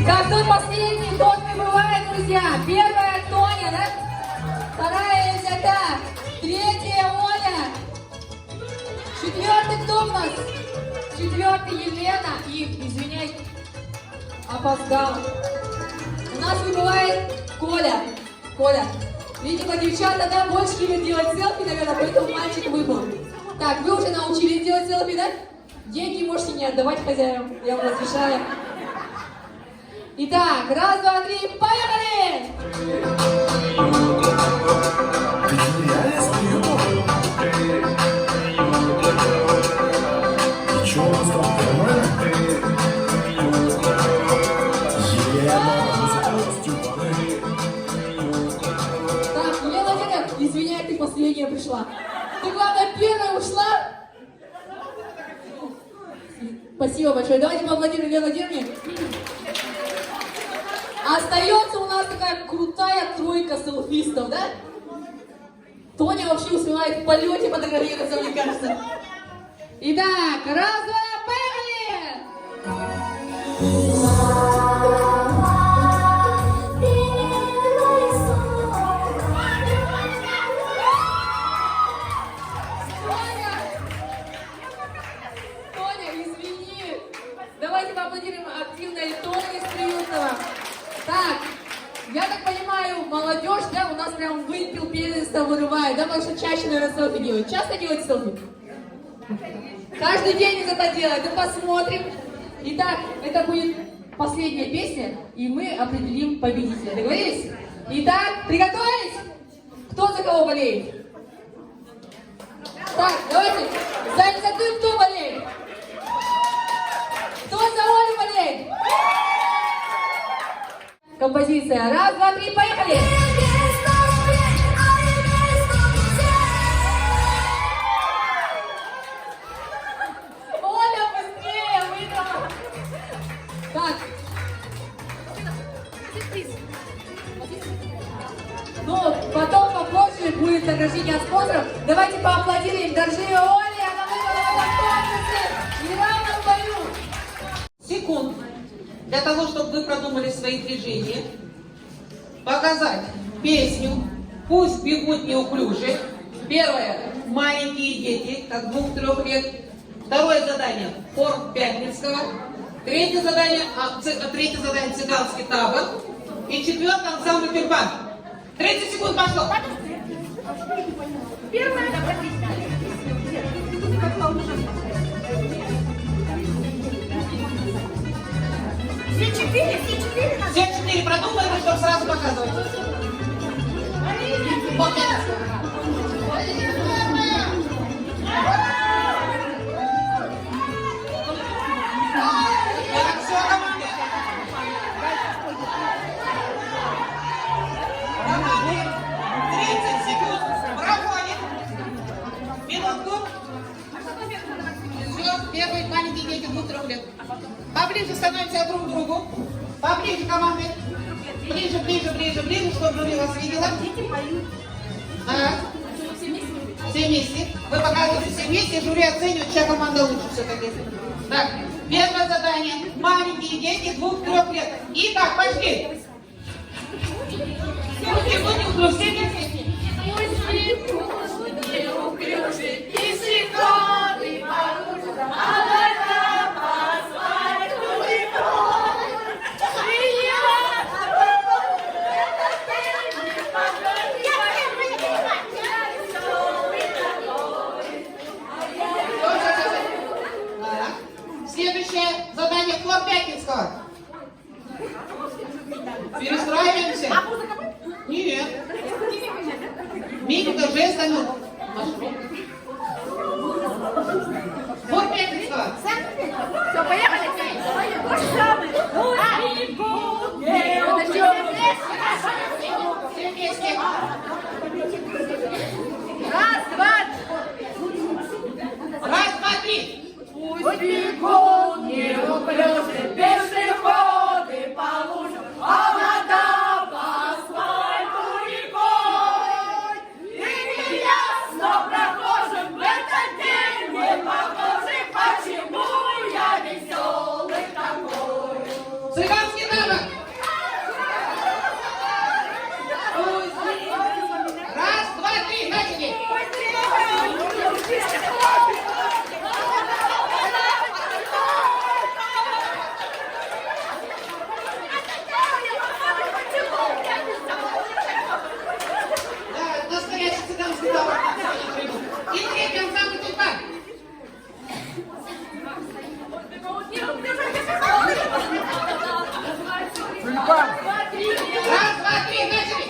Так, кто последний, тот не бывает, друзья. Первая Тоня, да? Вторая Эльзата. Третья Оля. Четвертый кто у нас? Четвертый Елена. И, извиняйте, опоздал. У нас выбывает Коля. Коля. Видимо, девчата, да, больше любят делать селфи, наверное, поэтому мальчик выпал. Так, вы уже научились делать селфи, да? Деньги можете не отдавать хозяевам, я вам разрешаю. Итак, раз, два, три, поехали! Так, Елена, извиняй, ты последняя пришла. Ты, главное, первая ушла. Спасибо большое. Давайте поаплодируем Елене Владимировне. Остается у нас такая крутая тройка селфистов, да? Тоня вообще успевает в полете фотографироваться, мне кажется. Итак, раз, два, поехали! Тоня, извини. Давайте поаплодируем активной Тоне из Приютного. Так, я так понимаю, молодежь, да, у нас прям выпил, первенство вырывает, да, потому что чаще, наверное, селфи делают. Часто делают селфи? Каждый день это делают, ну посмотрим. Итак, это будет последняя песня, и мы определим победителя. Договорились? Итак, приготовились? Кто за кого болеет? Так, давайте, за Эльзату кто болеет? Кто за Олю болеет? Композиция. Раз, два, три, поехали! Оля, быстрее, выиграла! Так. Ну, потом попозже будет награждение от спонсоров. Давайте поаплодируем. Дорожи Оле, она выиграла в конкурсе и равном бою. Секунд. Для того, чтобы вы продумали свои движения, показать песню «Пусть бегут неуклюже». Первое – маленькие дети, как 2-3 лет. Второе задание – хор Пятницкого. Третье задание – цыганский табор. И четвертое – ансамбль тюльпан. 30 секунд пошло. Первое. Все 4 продумаем, чтобы сразу показывать. Первые маленькие дети 2-3 лет. Поближе становимся друг к другу. Поближе команды. Ближе, ближе, ближе, ближе, чтобы жюри вас видела. Ага. Все вместе. Вы показываете все вместе, жюри оценивает, чья команда лучше все-таки. Так, первое задание. Маленькие дети 2-3 лет. Итак, пошли. Все вместе. Следующее задание Флор Пятницкого. Перестраиваемся. Нет. Мимика, жестами. Флор Пятницкого. Все, поехали. Все вместе. Раз, два, три. Пусть бегут неуклюжи пешеходы по лужам, а вода по асфальту рекой. И неясно прохожим в этот день не похожи, почему я веселый такой. Цыганский навык. Раз, два, три, начали. Да, настоящий цыганский навык. И третий ансамбль тюльпан. Раз, два, три, начали.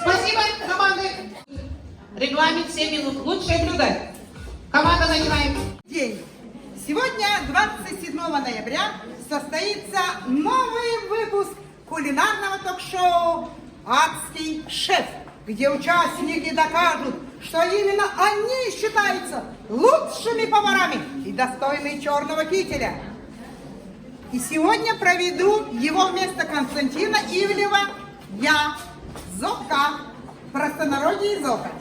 Спасибо, команды. Регламент 7 минут. Лучшее блюдо. Команда начинает. День. Сегодня, 27 ноября, состоится новый выпуск кулинарного ток-шоу «Адский шеф», где участники докажут, что именно они считаются лучшими поварами и достойны черного кителя. И сегодня проведу его вместо Константина Ивлева я, Зока, в простонародье Зока.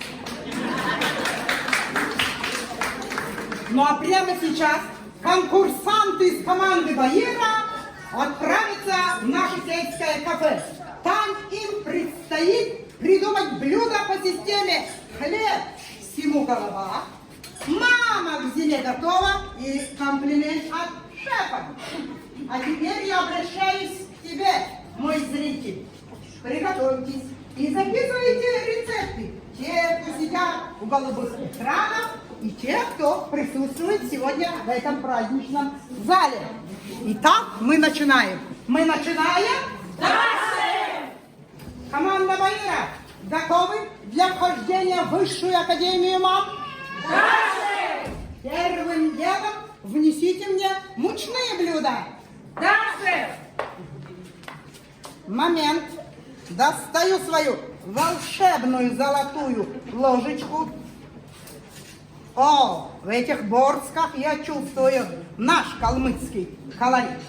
Ну а прямо сейчас конкурсанты из команды Баира отправятся в наше сельское кафе. Там им предстоит придумать блюдо по системе хлеб всему голова, мама к зиме готова и комплимент от шефа. А теперь я обращаюсь к тебе, мой зритель. Приготовьтесь и записывайте рецепты. Те, кто сидят у голубых экранов, и те, кто присутствует сегодня в этом праздничном зале. Итак, мы начинаем. Мы начинаем? Да! Команда Баира, готовы для вхождения в Высшую Академию мам? Да! Первым делом внесите мне мучные блюда. Да, шеф! Момент. Достаю свою волшебную золотую ложечку. О, в этих борсках я чувствую наш калмыцкий колорит.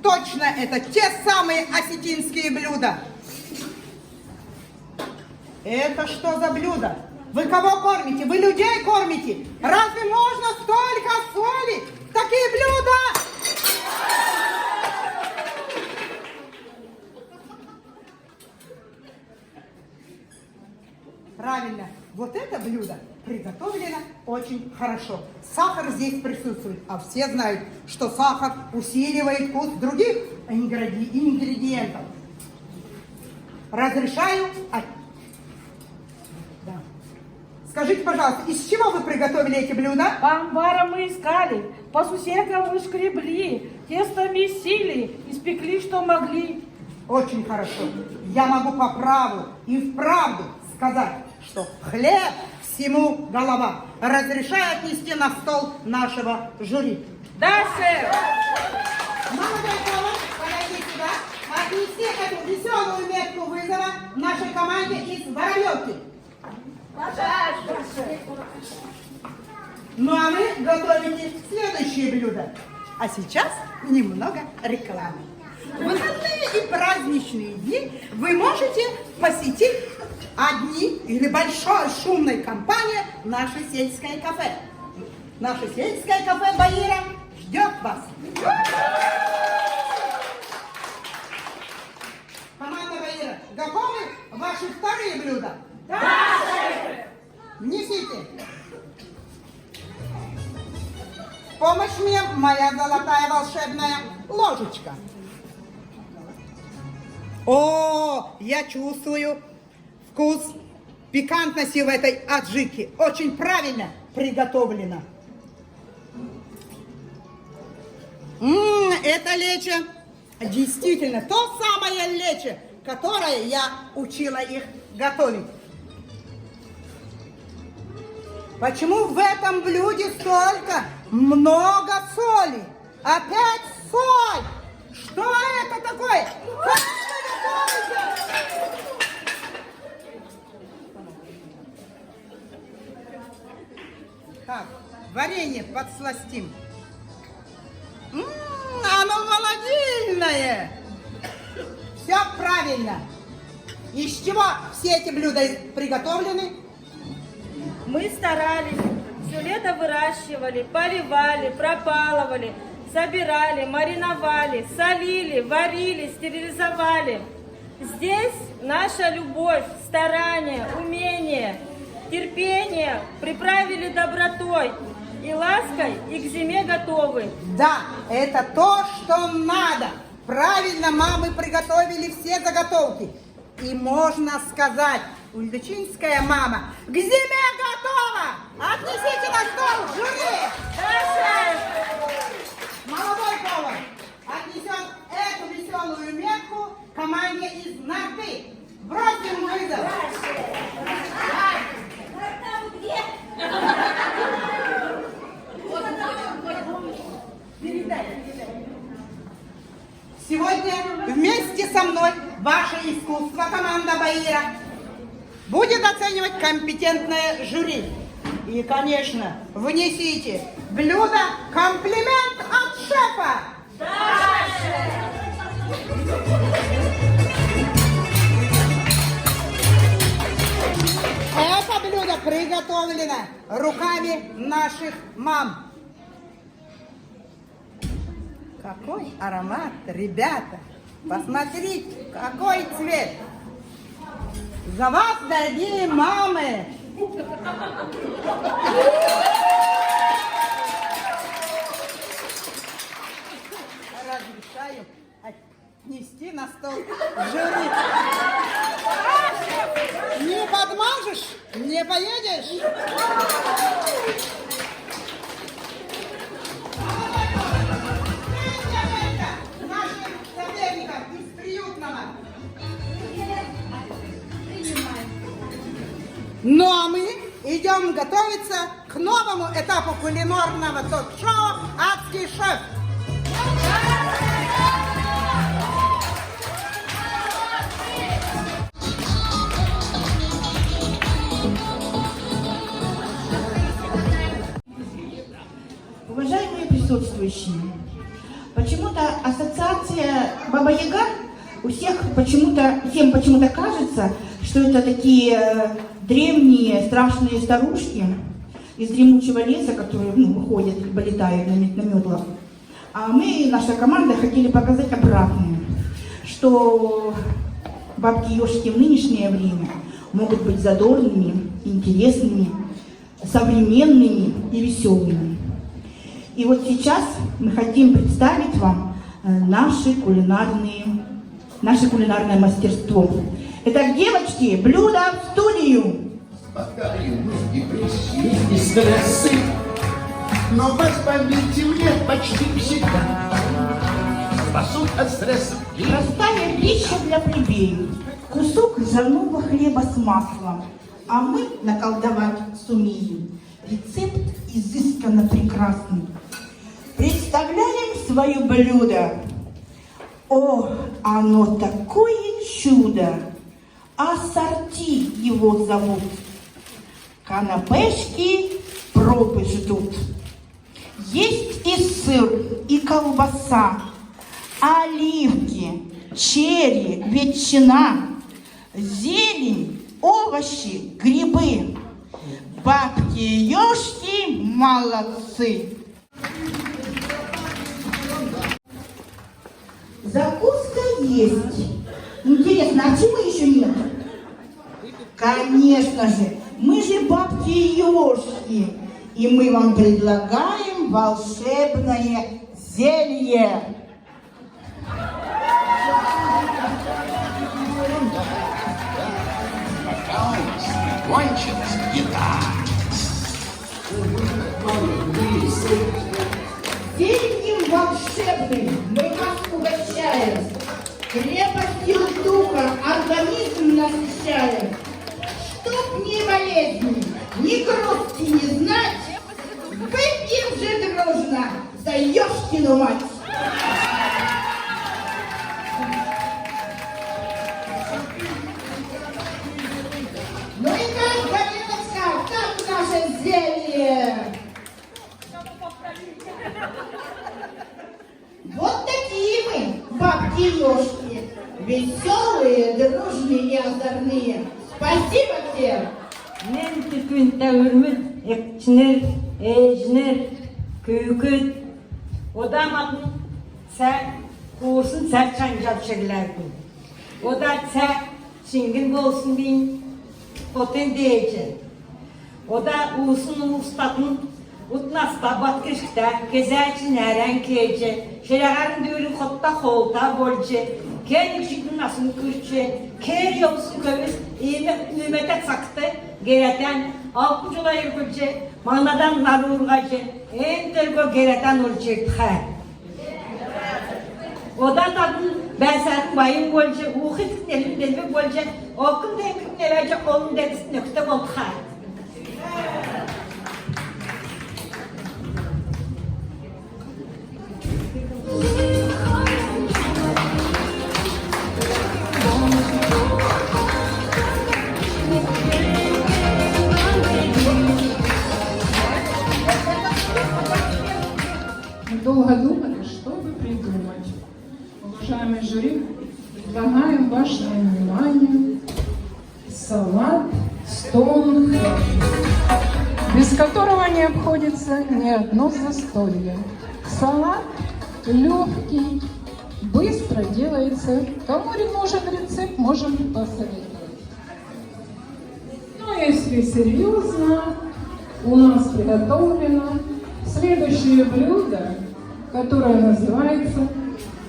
Точно это те самые осетинские блюда. Это что за блюдо? Вы кого кормите? Вы людей кормите? Разве можно столько соли в такие блюда? Правильно, вот это блюдо приготовлено очень хорошо. Сахар здесь присутствует, а все знают, что сахар усиливает вкус других ингредиентов. Разрешаю. Да. Скажите, пожалуйста, из чего вы приготовили эти блюда? Амбара мы искали, по сусекам мы шкребли, тесто месили, испекли, что могли. Очень хорошо. Я могу по праву и вправду сказать, что хлеб всему голова. Разрешаю отнести на стол нашего жюри. Да, шеф! Молодой повар, подойди сюда. Отнести эту веселую метку вызова нашей команде из Воробьевки. Ну а вы готовите следующее блюдо. А сейчас немного рекламы. В выходные и праздничные дни вы можете посетить одни или большой шумной компанией наше сельское кафе. Наше сельское кафе Баира ждет вас. Команда Баира, готовы ваши вторые блюда? Да, шеф! Несите. В помощь мне моя золотая волшебная ложечка. О, я чувствую вкус пикантности в этой аджике. Очень правильно приготовлено. Это лечо действительно то самое лечо, которое я учила их готовить. Почему в этом блюде столько много соли? Опять соль! Что это такое? Как вы готовите? Так, варенье подсластим. Оно молодильное. Все правильно. Из чего все эти блюда приготовлены? Мы старались, все лето выращивали, поливали, пропалывали, собирали, мариновали, солили, варили, стерилизовали. Здесь наша любовь, старание, умение, терпение приправили добротой и лаской, и к зиме готовы. Да, это то, что надо. Правильно мамы приготовили все заготовки. И можно сказать, ульдучинская мама к зиме готова! Отнесите на стол жюри! Молодой повар отнесет эту веселую метку команде из Нарты. Бросим вызов! Сегодня вместе со мной ваше искусство, команда Баира, будет оценивать компетентное жюри. И, конечно, внесите блюдо «Комплимент от шефа». Да, это блюдо приготовлено руками наших мам. Какой аромат, ребята! Посмотрите, какой цвет! За вас, дорогие мамы! Разрешаю отнести на стол жюри. Не подмажешь, не поедешь. Нашим соперникам из приютного. Ну а мы идем готовиться к новому этапу кулинарного ток-шоу «Адский шеф». Уважаемые присутствующие, почему-то ассоциация Баба Яга всем почему-то кажется, что это такие древние страшные старушки из дремучего леса, которые выходят либо летают на метлах. А мы, наша команда, хотели показать обратное, что бабки-ежики в нынешнее время могут быть задорными, интересными, современными и веселыми. И вот сейчас мы хотим представить вам наше кулинарное мастерство. Итак, девочки, блюдо в студию. И стрессы, но воспомните мне почти всегда спасут от стресса. Простая пища для плебеев. Кусок ржаного хлеба с маслом. А мы наколдовать сумеем. Рецепт изысканно прекрасный. Представляем свое блюдо. О, оно такое чудо! Ассорти его зовут. Канапешки пробы ждут. Есть и сыр, и колбаса, оливки, черри, ветчина, зелень, овощи, грибы. Бабки-ешки молодцы. Закуска есть. Интересно, а чего еще нет? Конечно же, мы же бабки-ешки. И мы вам предлагаем волшебное зелье. Кончилась еда. Зельем волшебным мы вас угощаем. Крепостью духа организм насыщаем. Чтоб ни болезни, ни грусти не знать, выпьем же дружно за Ёшкину мать. Ну и как, Галиночка, как наше зелье? Вот такие мы, бабки-ешки, веселые, дружные и озорные. Спасибо всем! Мен түркүн тәуірмін, екчінер, ежінер, күйкіт. Ода матын сәр, қуырсын сәр чанжап шерлерді. Ода сәр, шыңгін болсын дейін, потен дейчі. Oda uğusun ustatın utnasta batkışta gezerçin eren kece şeragarın düğürü kotta kolta bolce kendi çıktın nasıl kırçı ker yolsun kömüz ümete saktı gereten alkıcıla yürgücü manadan narurgacı en tergo gereten olacak Oda tadın ben sen bayım bolce uğit nelim delme bolce okun denklik nevece olun derisin nökte bol Долго думали, что бы придумать. Уважаемый жюри, предлагаем вашему вниманию салат Стоунхендж, без которого не обходится ни одно застолье. Салат легкий, быстро делается. Кому нужен рецепт, можем посоветовать. Но если серьезно, у нас приготовлено следующее блюдо, которое называется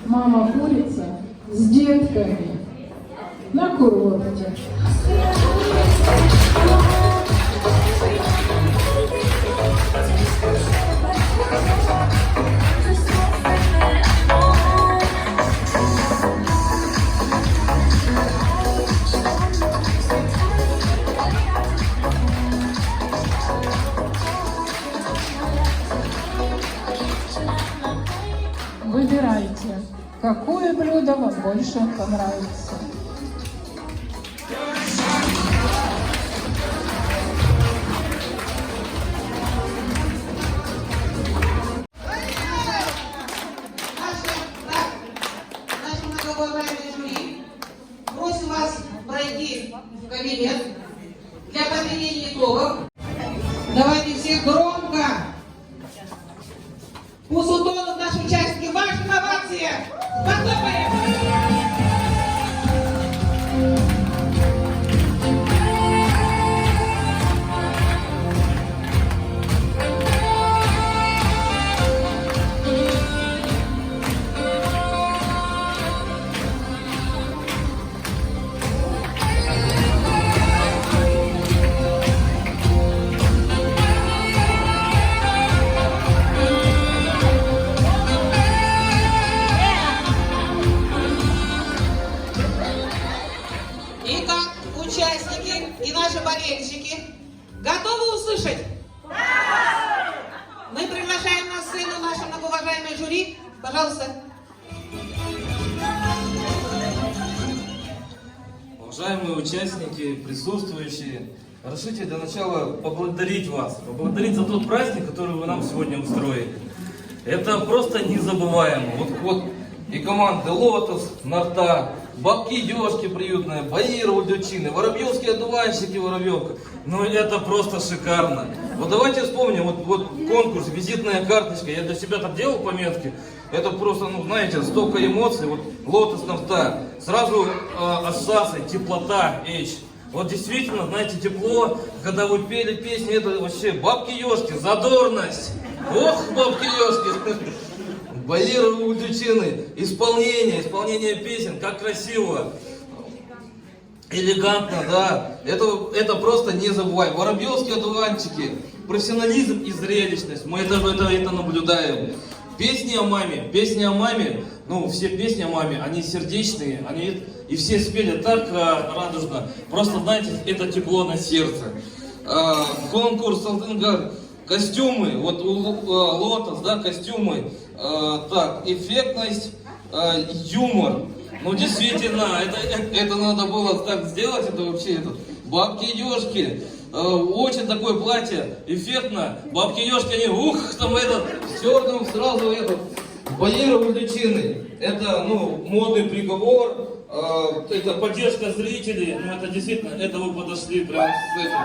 «Мама-курица с детками» на курорте. Выбирайте, какое блюдо вам больше понравится. Наши многоуважаемые жюри, просим вас пройти в кабинет для подведения итогов. Давайте все громко. Пусть утонут наши участники. Ваши овации! Похлопаем! жюри. Пожалуйста. Уважаемые участники, присутствующие, разрешите для начала поблагодарить вас, поблагодарить за тот праздник, который вы нам сегодня устроили. Это просто незабываемо. Вот и команды «Лотос», «Нарта», «Бабки-ежки» приютные, «Баиры», «Ульдючины», «Воробьевские одуванчики», «Воробьевка». Ну это просто шикарно. Вот давайте вспомним, вот конкурс «Визитная карточка». Я для себя так делал пометки. Это просто, ну знаете, столько эмоций. Вот «Лотос», «Нарта». Сразу ассоциации, теплота, H. Вот действительно, знаете, тепло, когда вы пели песни, это вообще «Бабки-ежки», задорность. Ох, «Бабки-ежки». Баиры, Ульдючины, исполнение песен, как красиво, элегантно, да, это просто не забываем. Воробьевские одуванчики, профессионализм и зрелищность, мы это наблюдаем. Песни о маме, ну все песни о маме, они сердечные, и все спели так радужно, просто знаете, это тепло на сердце. Конкурс «Алтынгар», костюмы, вот у «Лотос», да, костюмы. Так, эффектность, юмор. Ну, действительно, это надо было так сделать, это вообще бабки-ежки. Очень такое платье, эффектно. Бабки-ежки, они, там с черным сразу Баиры, Ульдючины. Это, модный приговор, это поддержка зрителей. Ну, это действительно, это вы подошли прям с этим.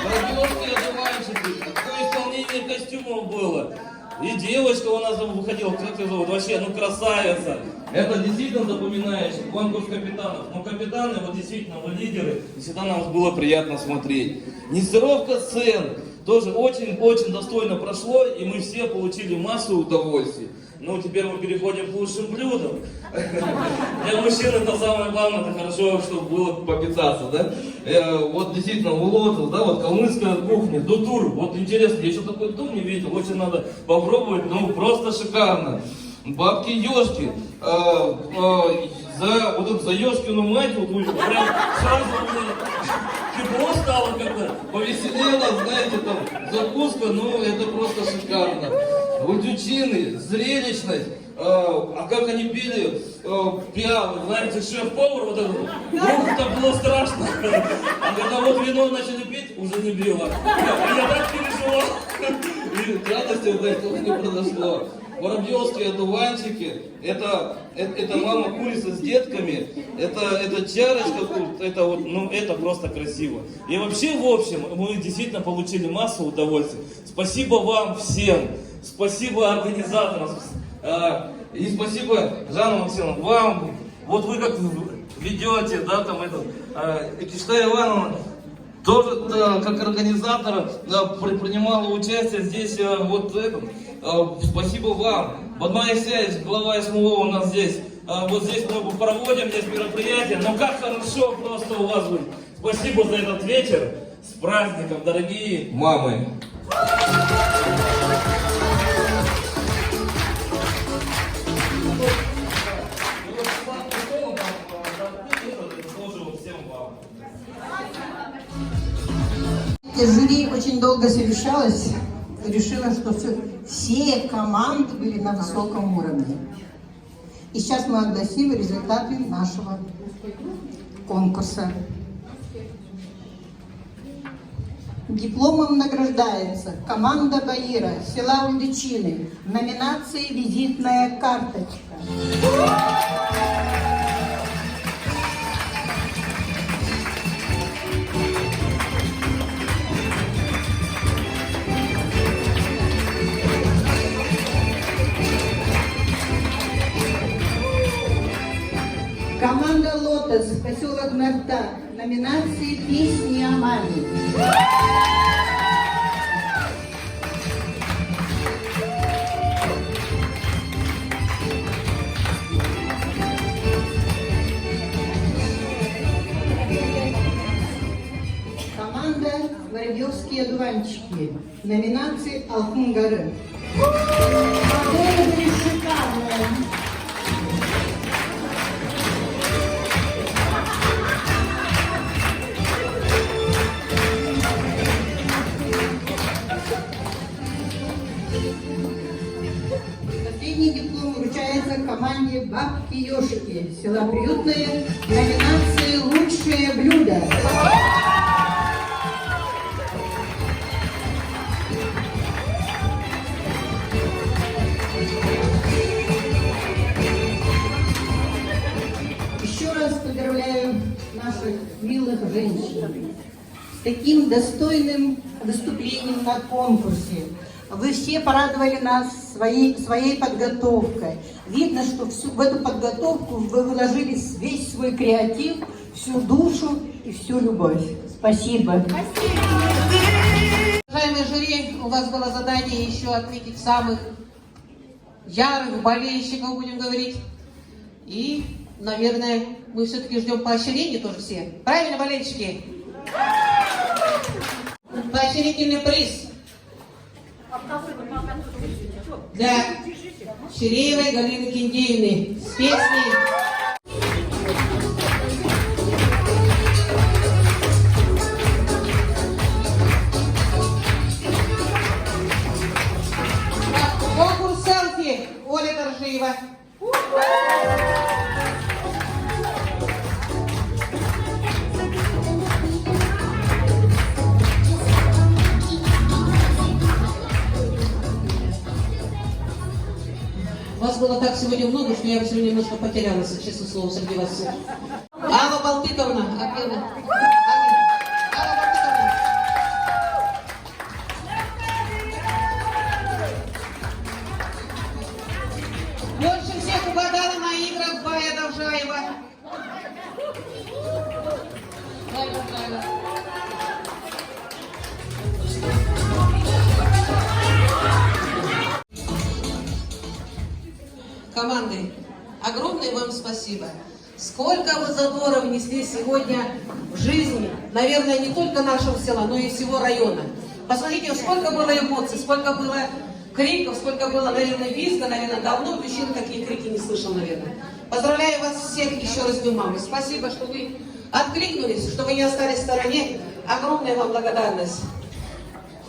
Воробьевские одуванчики, какое исполнение костюмов было. И девочка у нас выходила, как ее зовут, вообще, красавица. Это действительно запоминающий конкурс капитанов. Но капитаны, вот действительно, вы лидеры, и всегда нам было приятно смотреть. Несировка сцен тоже очень-очень достойно прошло, и мы все получили массу удовольствий. Ну, теперь мы переходим к лучшим блюдам. Для мужчин это самое главное, это хорошо, чтобы было попитаться, да? Вот действительно, у «Лотос», да, вот калмыцкая кухня, дутур, вот интересно, я еще такой дом не видел, очень надо попробовать, просто шикарно. Бабки-ежки, за ежкину мать, прям сразу тепло стало как-то, повеселело, знаете, там, закуска, это просто шикарно. Ульдючины, зрелищность, а как они пели, пиалы, знаете, шеф-повар, вот это было страшно. А когда вот вино начали пить, уже не било. Я так переживал. И к радости вот этого не произошло. Воробьевские одуванчики, это мама курица с детками, это чарочка, это просто красиво. И вообще, в общем, мы действительно получили массу удовольствия. Спасибо вам всем, спасибо организаторам, и спасибо, Жанна Максимовна, вам, вот вы как ведете, да, там Киштая Ивановна, тоже как организатор принимала участие здесь, спасибо вам. Бадмай Сяевич, глава СМО у нас здесь. Вот здесь мы проводим здесь мероприятие. Но как хорошо просто у вас быть. Спасибо за этот вечер. С праздником, дорогие мамы. Жюри очень долго совещалось, решила, что все команды были на высоком уровне. И сейчас мы огласим результаты нашего конкурса. Дипломом награждается команда Баира села Ульдючины в номинации «Визитная карточка». Команда «Лотос», поселок Нарта, номинации «Песни о маме». Команда «Воробьевские одуванчики», номинации «Алтынгары». Модели были шикарные. Последний диплом вручается команде «Бабки-ешики» села Приютное в номинации «Лучшее блюдо». Еще раз поздравляю наших милых женщин с таким достойным выступлением на конкурсе. Вы все порадовали нас своей подготовкой. Видно, что в эту подготовку вы вложили весь свой креатив, всю душу и всю любовь. Спасибо. Уважаемые жюри, у вас было задание еще отметить самых ярых болельщиков, будем говорить. И, наверное, мы все-таки ждем поощрения тоже все. Правильно, болельщики? Поощрительный приз для Ширеевой Галины Киндеевны с песней конкурс селфи Оля Торжиева. Вас было так сегодня много, что я сегодня немножко потерялась, честное слово, среди вас всех. Алла Балтыковна, Алла Балтыковна. Больше всех угадала на играх Бая Довжаева. Команды, огромное вам спасибо. Сколько вы задора внесли сегодня в жизнь, наверное, не только нашего села, но и всего района. Посмотрите, сколько было эмоций, сколько было криков, сколько было, наверное, визга, наверное, давно мужчин такие крики не слышал, наверное. Поздравляю вас всех еще раз, мамы. Спасибо, что вы откликнулись, что вы не остались в стороне. Огромная вам благодарность.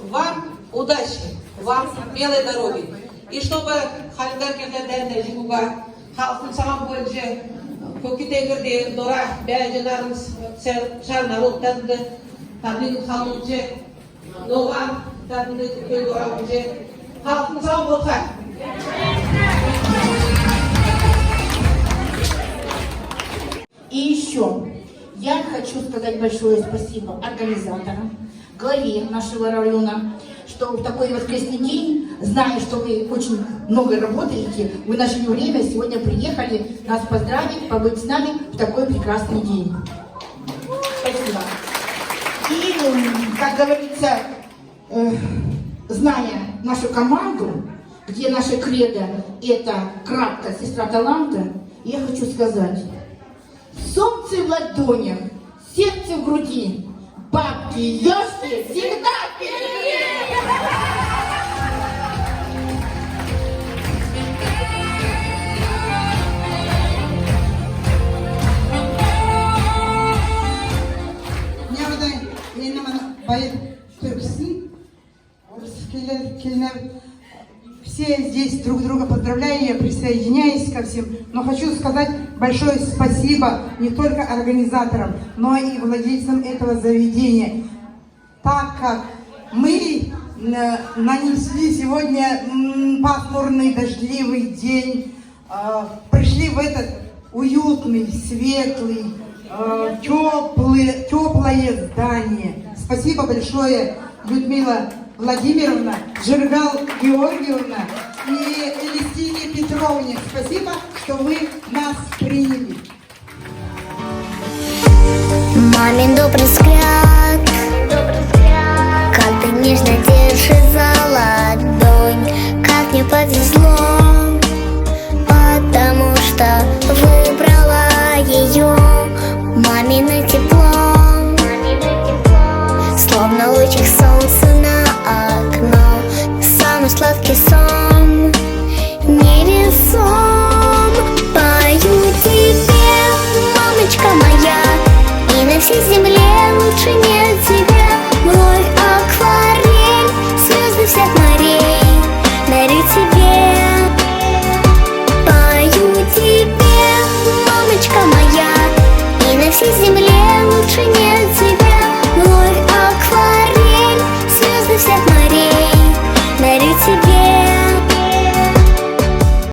Вам удачи, вам белой дороги. И чтобы халдар кедерден жигуга халкын саган бойынша көкитегерде дора бәженарымыз шар народтанды табин халынчы ноған табинды көй дора бойынша халкын саган болха. И еще я хочу сказать большое спасибо организаторам, главе нашего района, что в такой воскресный день, зная, что вы очень много работаете, вы нашли время, сегодня приехали нас поздравить, побыть с нами в такой прекрасный день. Спасибо. И, как говорится, зная нашу команду, где наша кредо – это кратко сестра таланта, я хочу сказать, солнце в ладонях, сердце в груди, бабки-ешки всегда впереди! Все здесь друг друга поздравляю, я присоединяюсь ко всем, но хочу сказать большое спасибо не только организаторам, но и владельцам этого заведения, так как мы нанесли сегодня пасмурный дождливый день, пришли в этот уютный, светлый, теплое здание. Спасибо большое, Людмила Владимировна, Жиргал Георгиевна и Элистине Петровне. Спасибо, что вы нас приняли. Мамин добрый взгляд, как ты нежно держишь за ладонь, как мне повезло, потому что выбрала ее. Мамино тепло, словно лучик солнца на окно, самый сладкий сон, невесомый.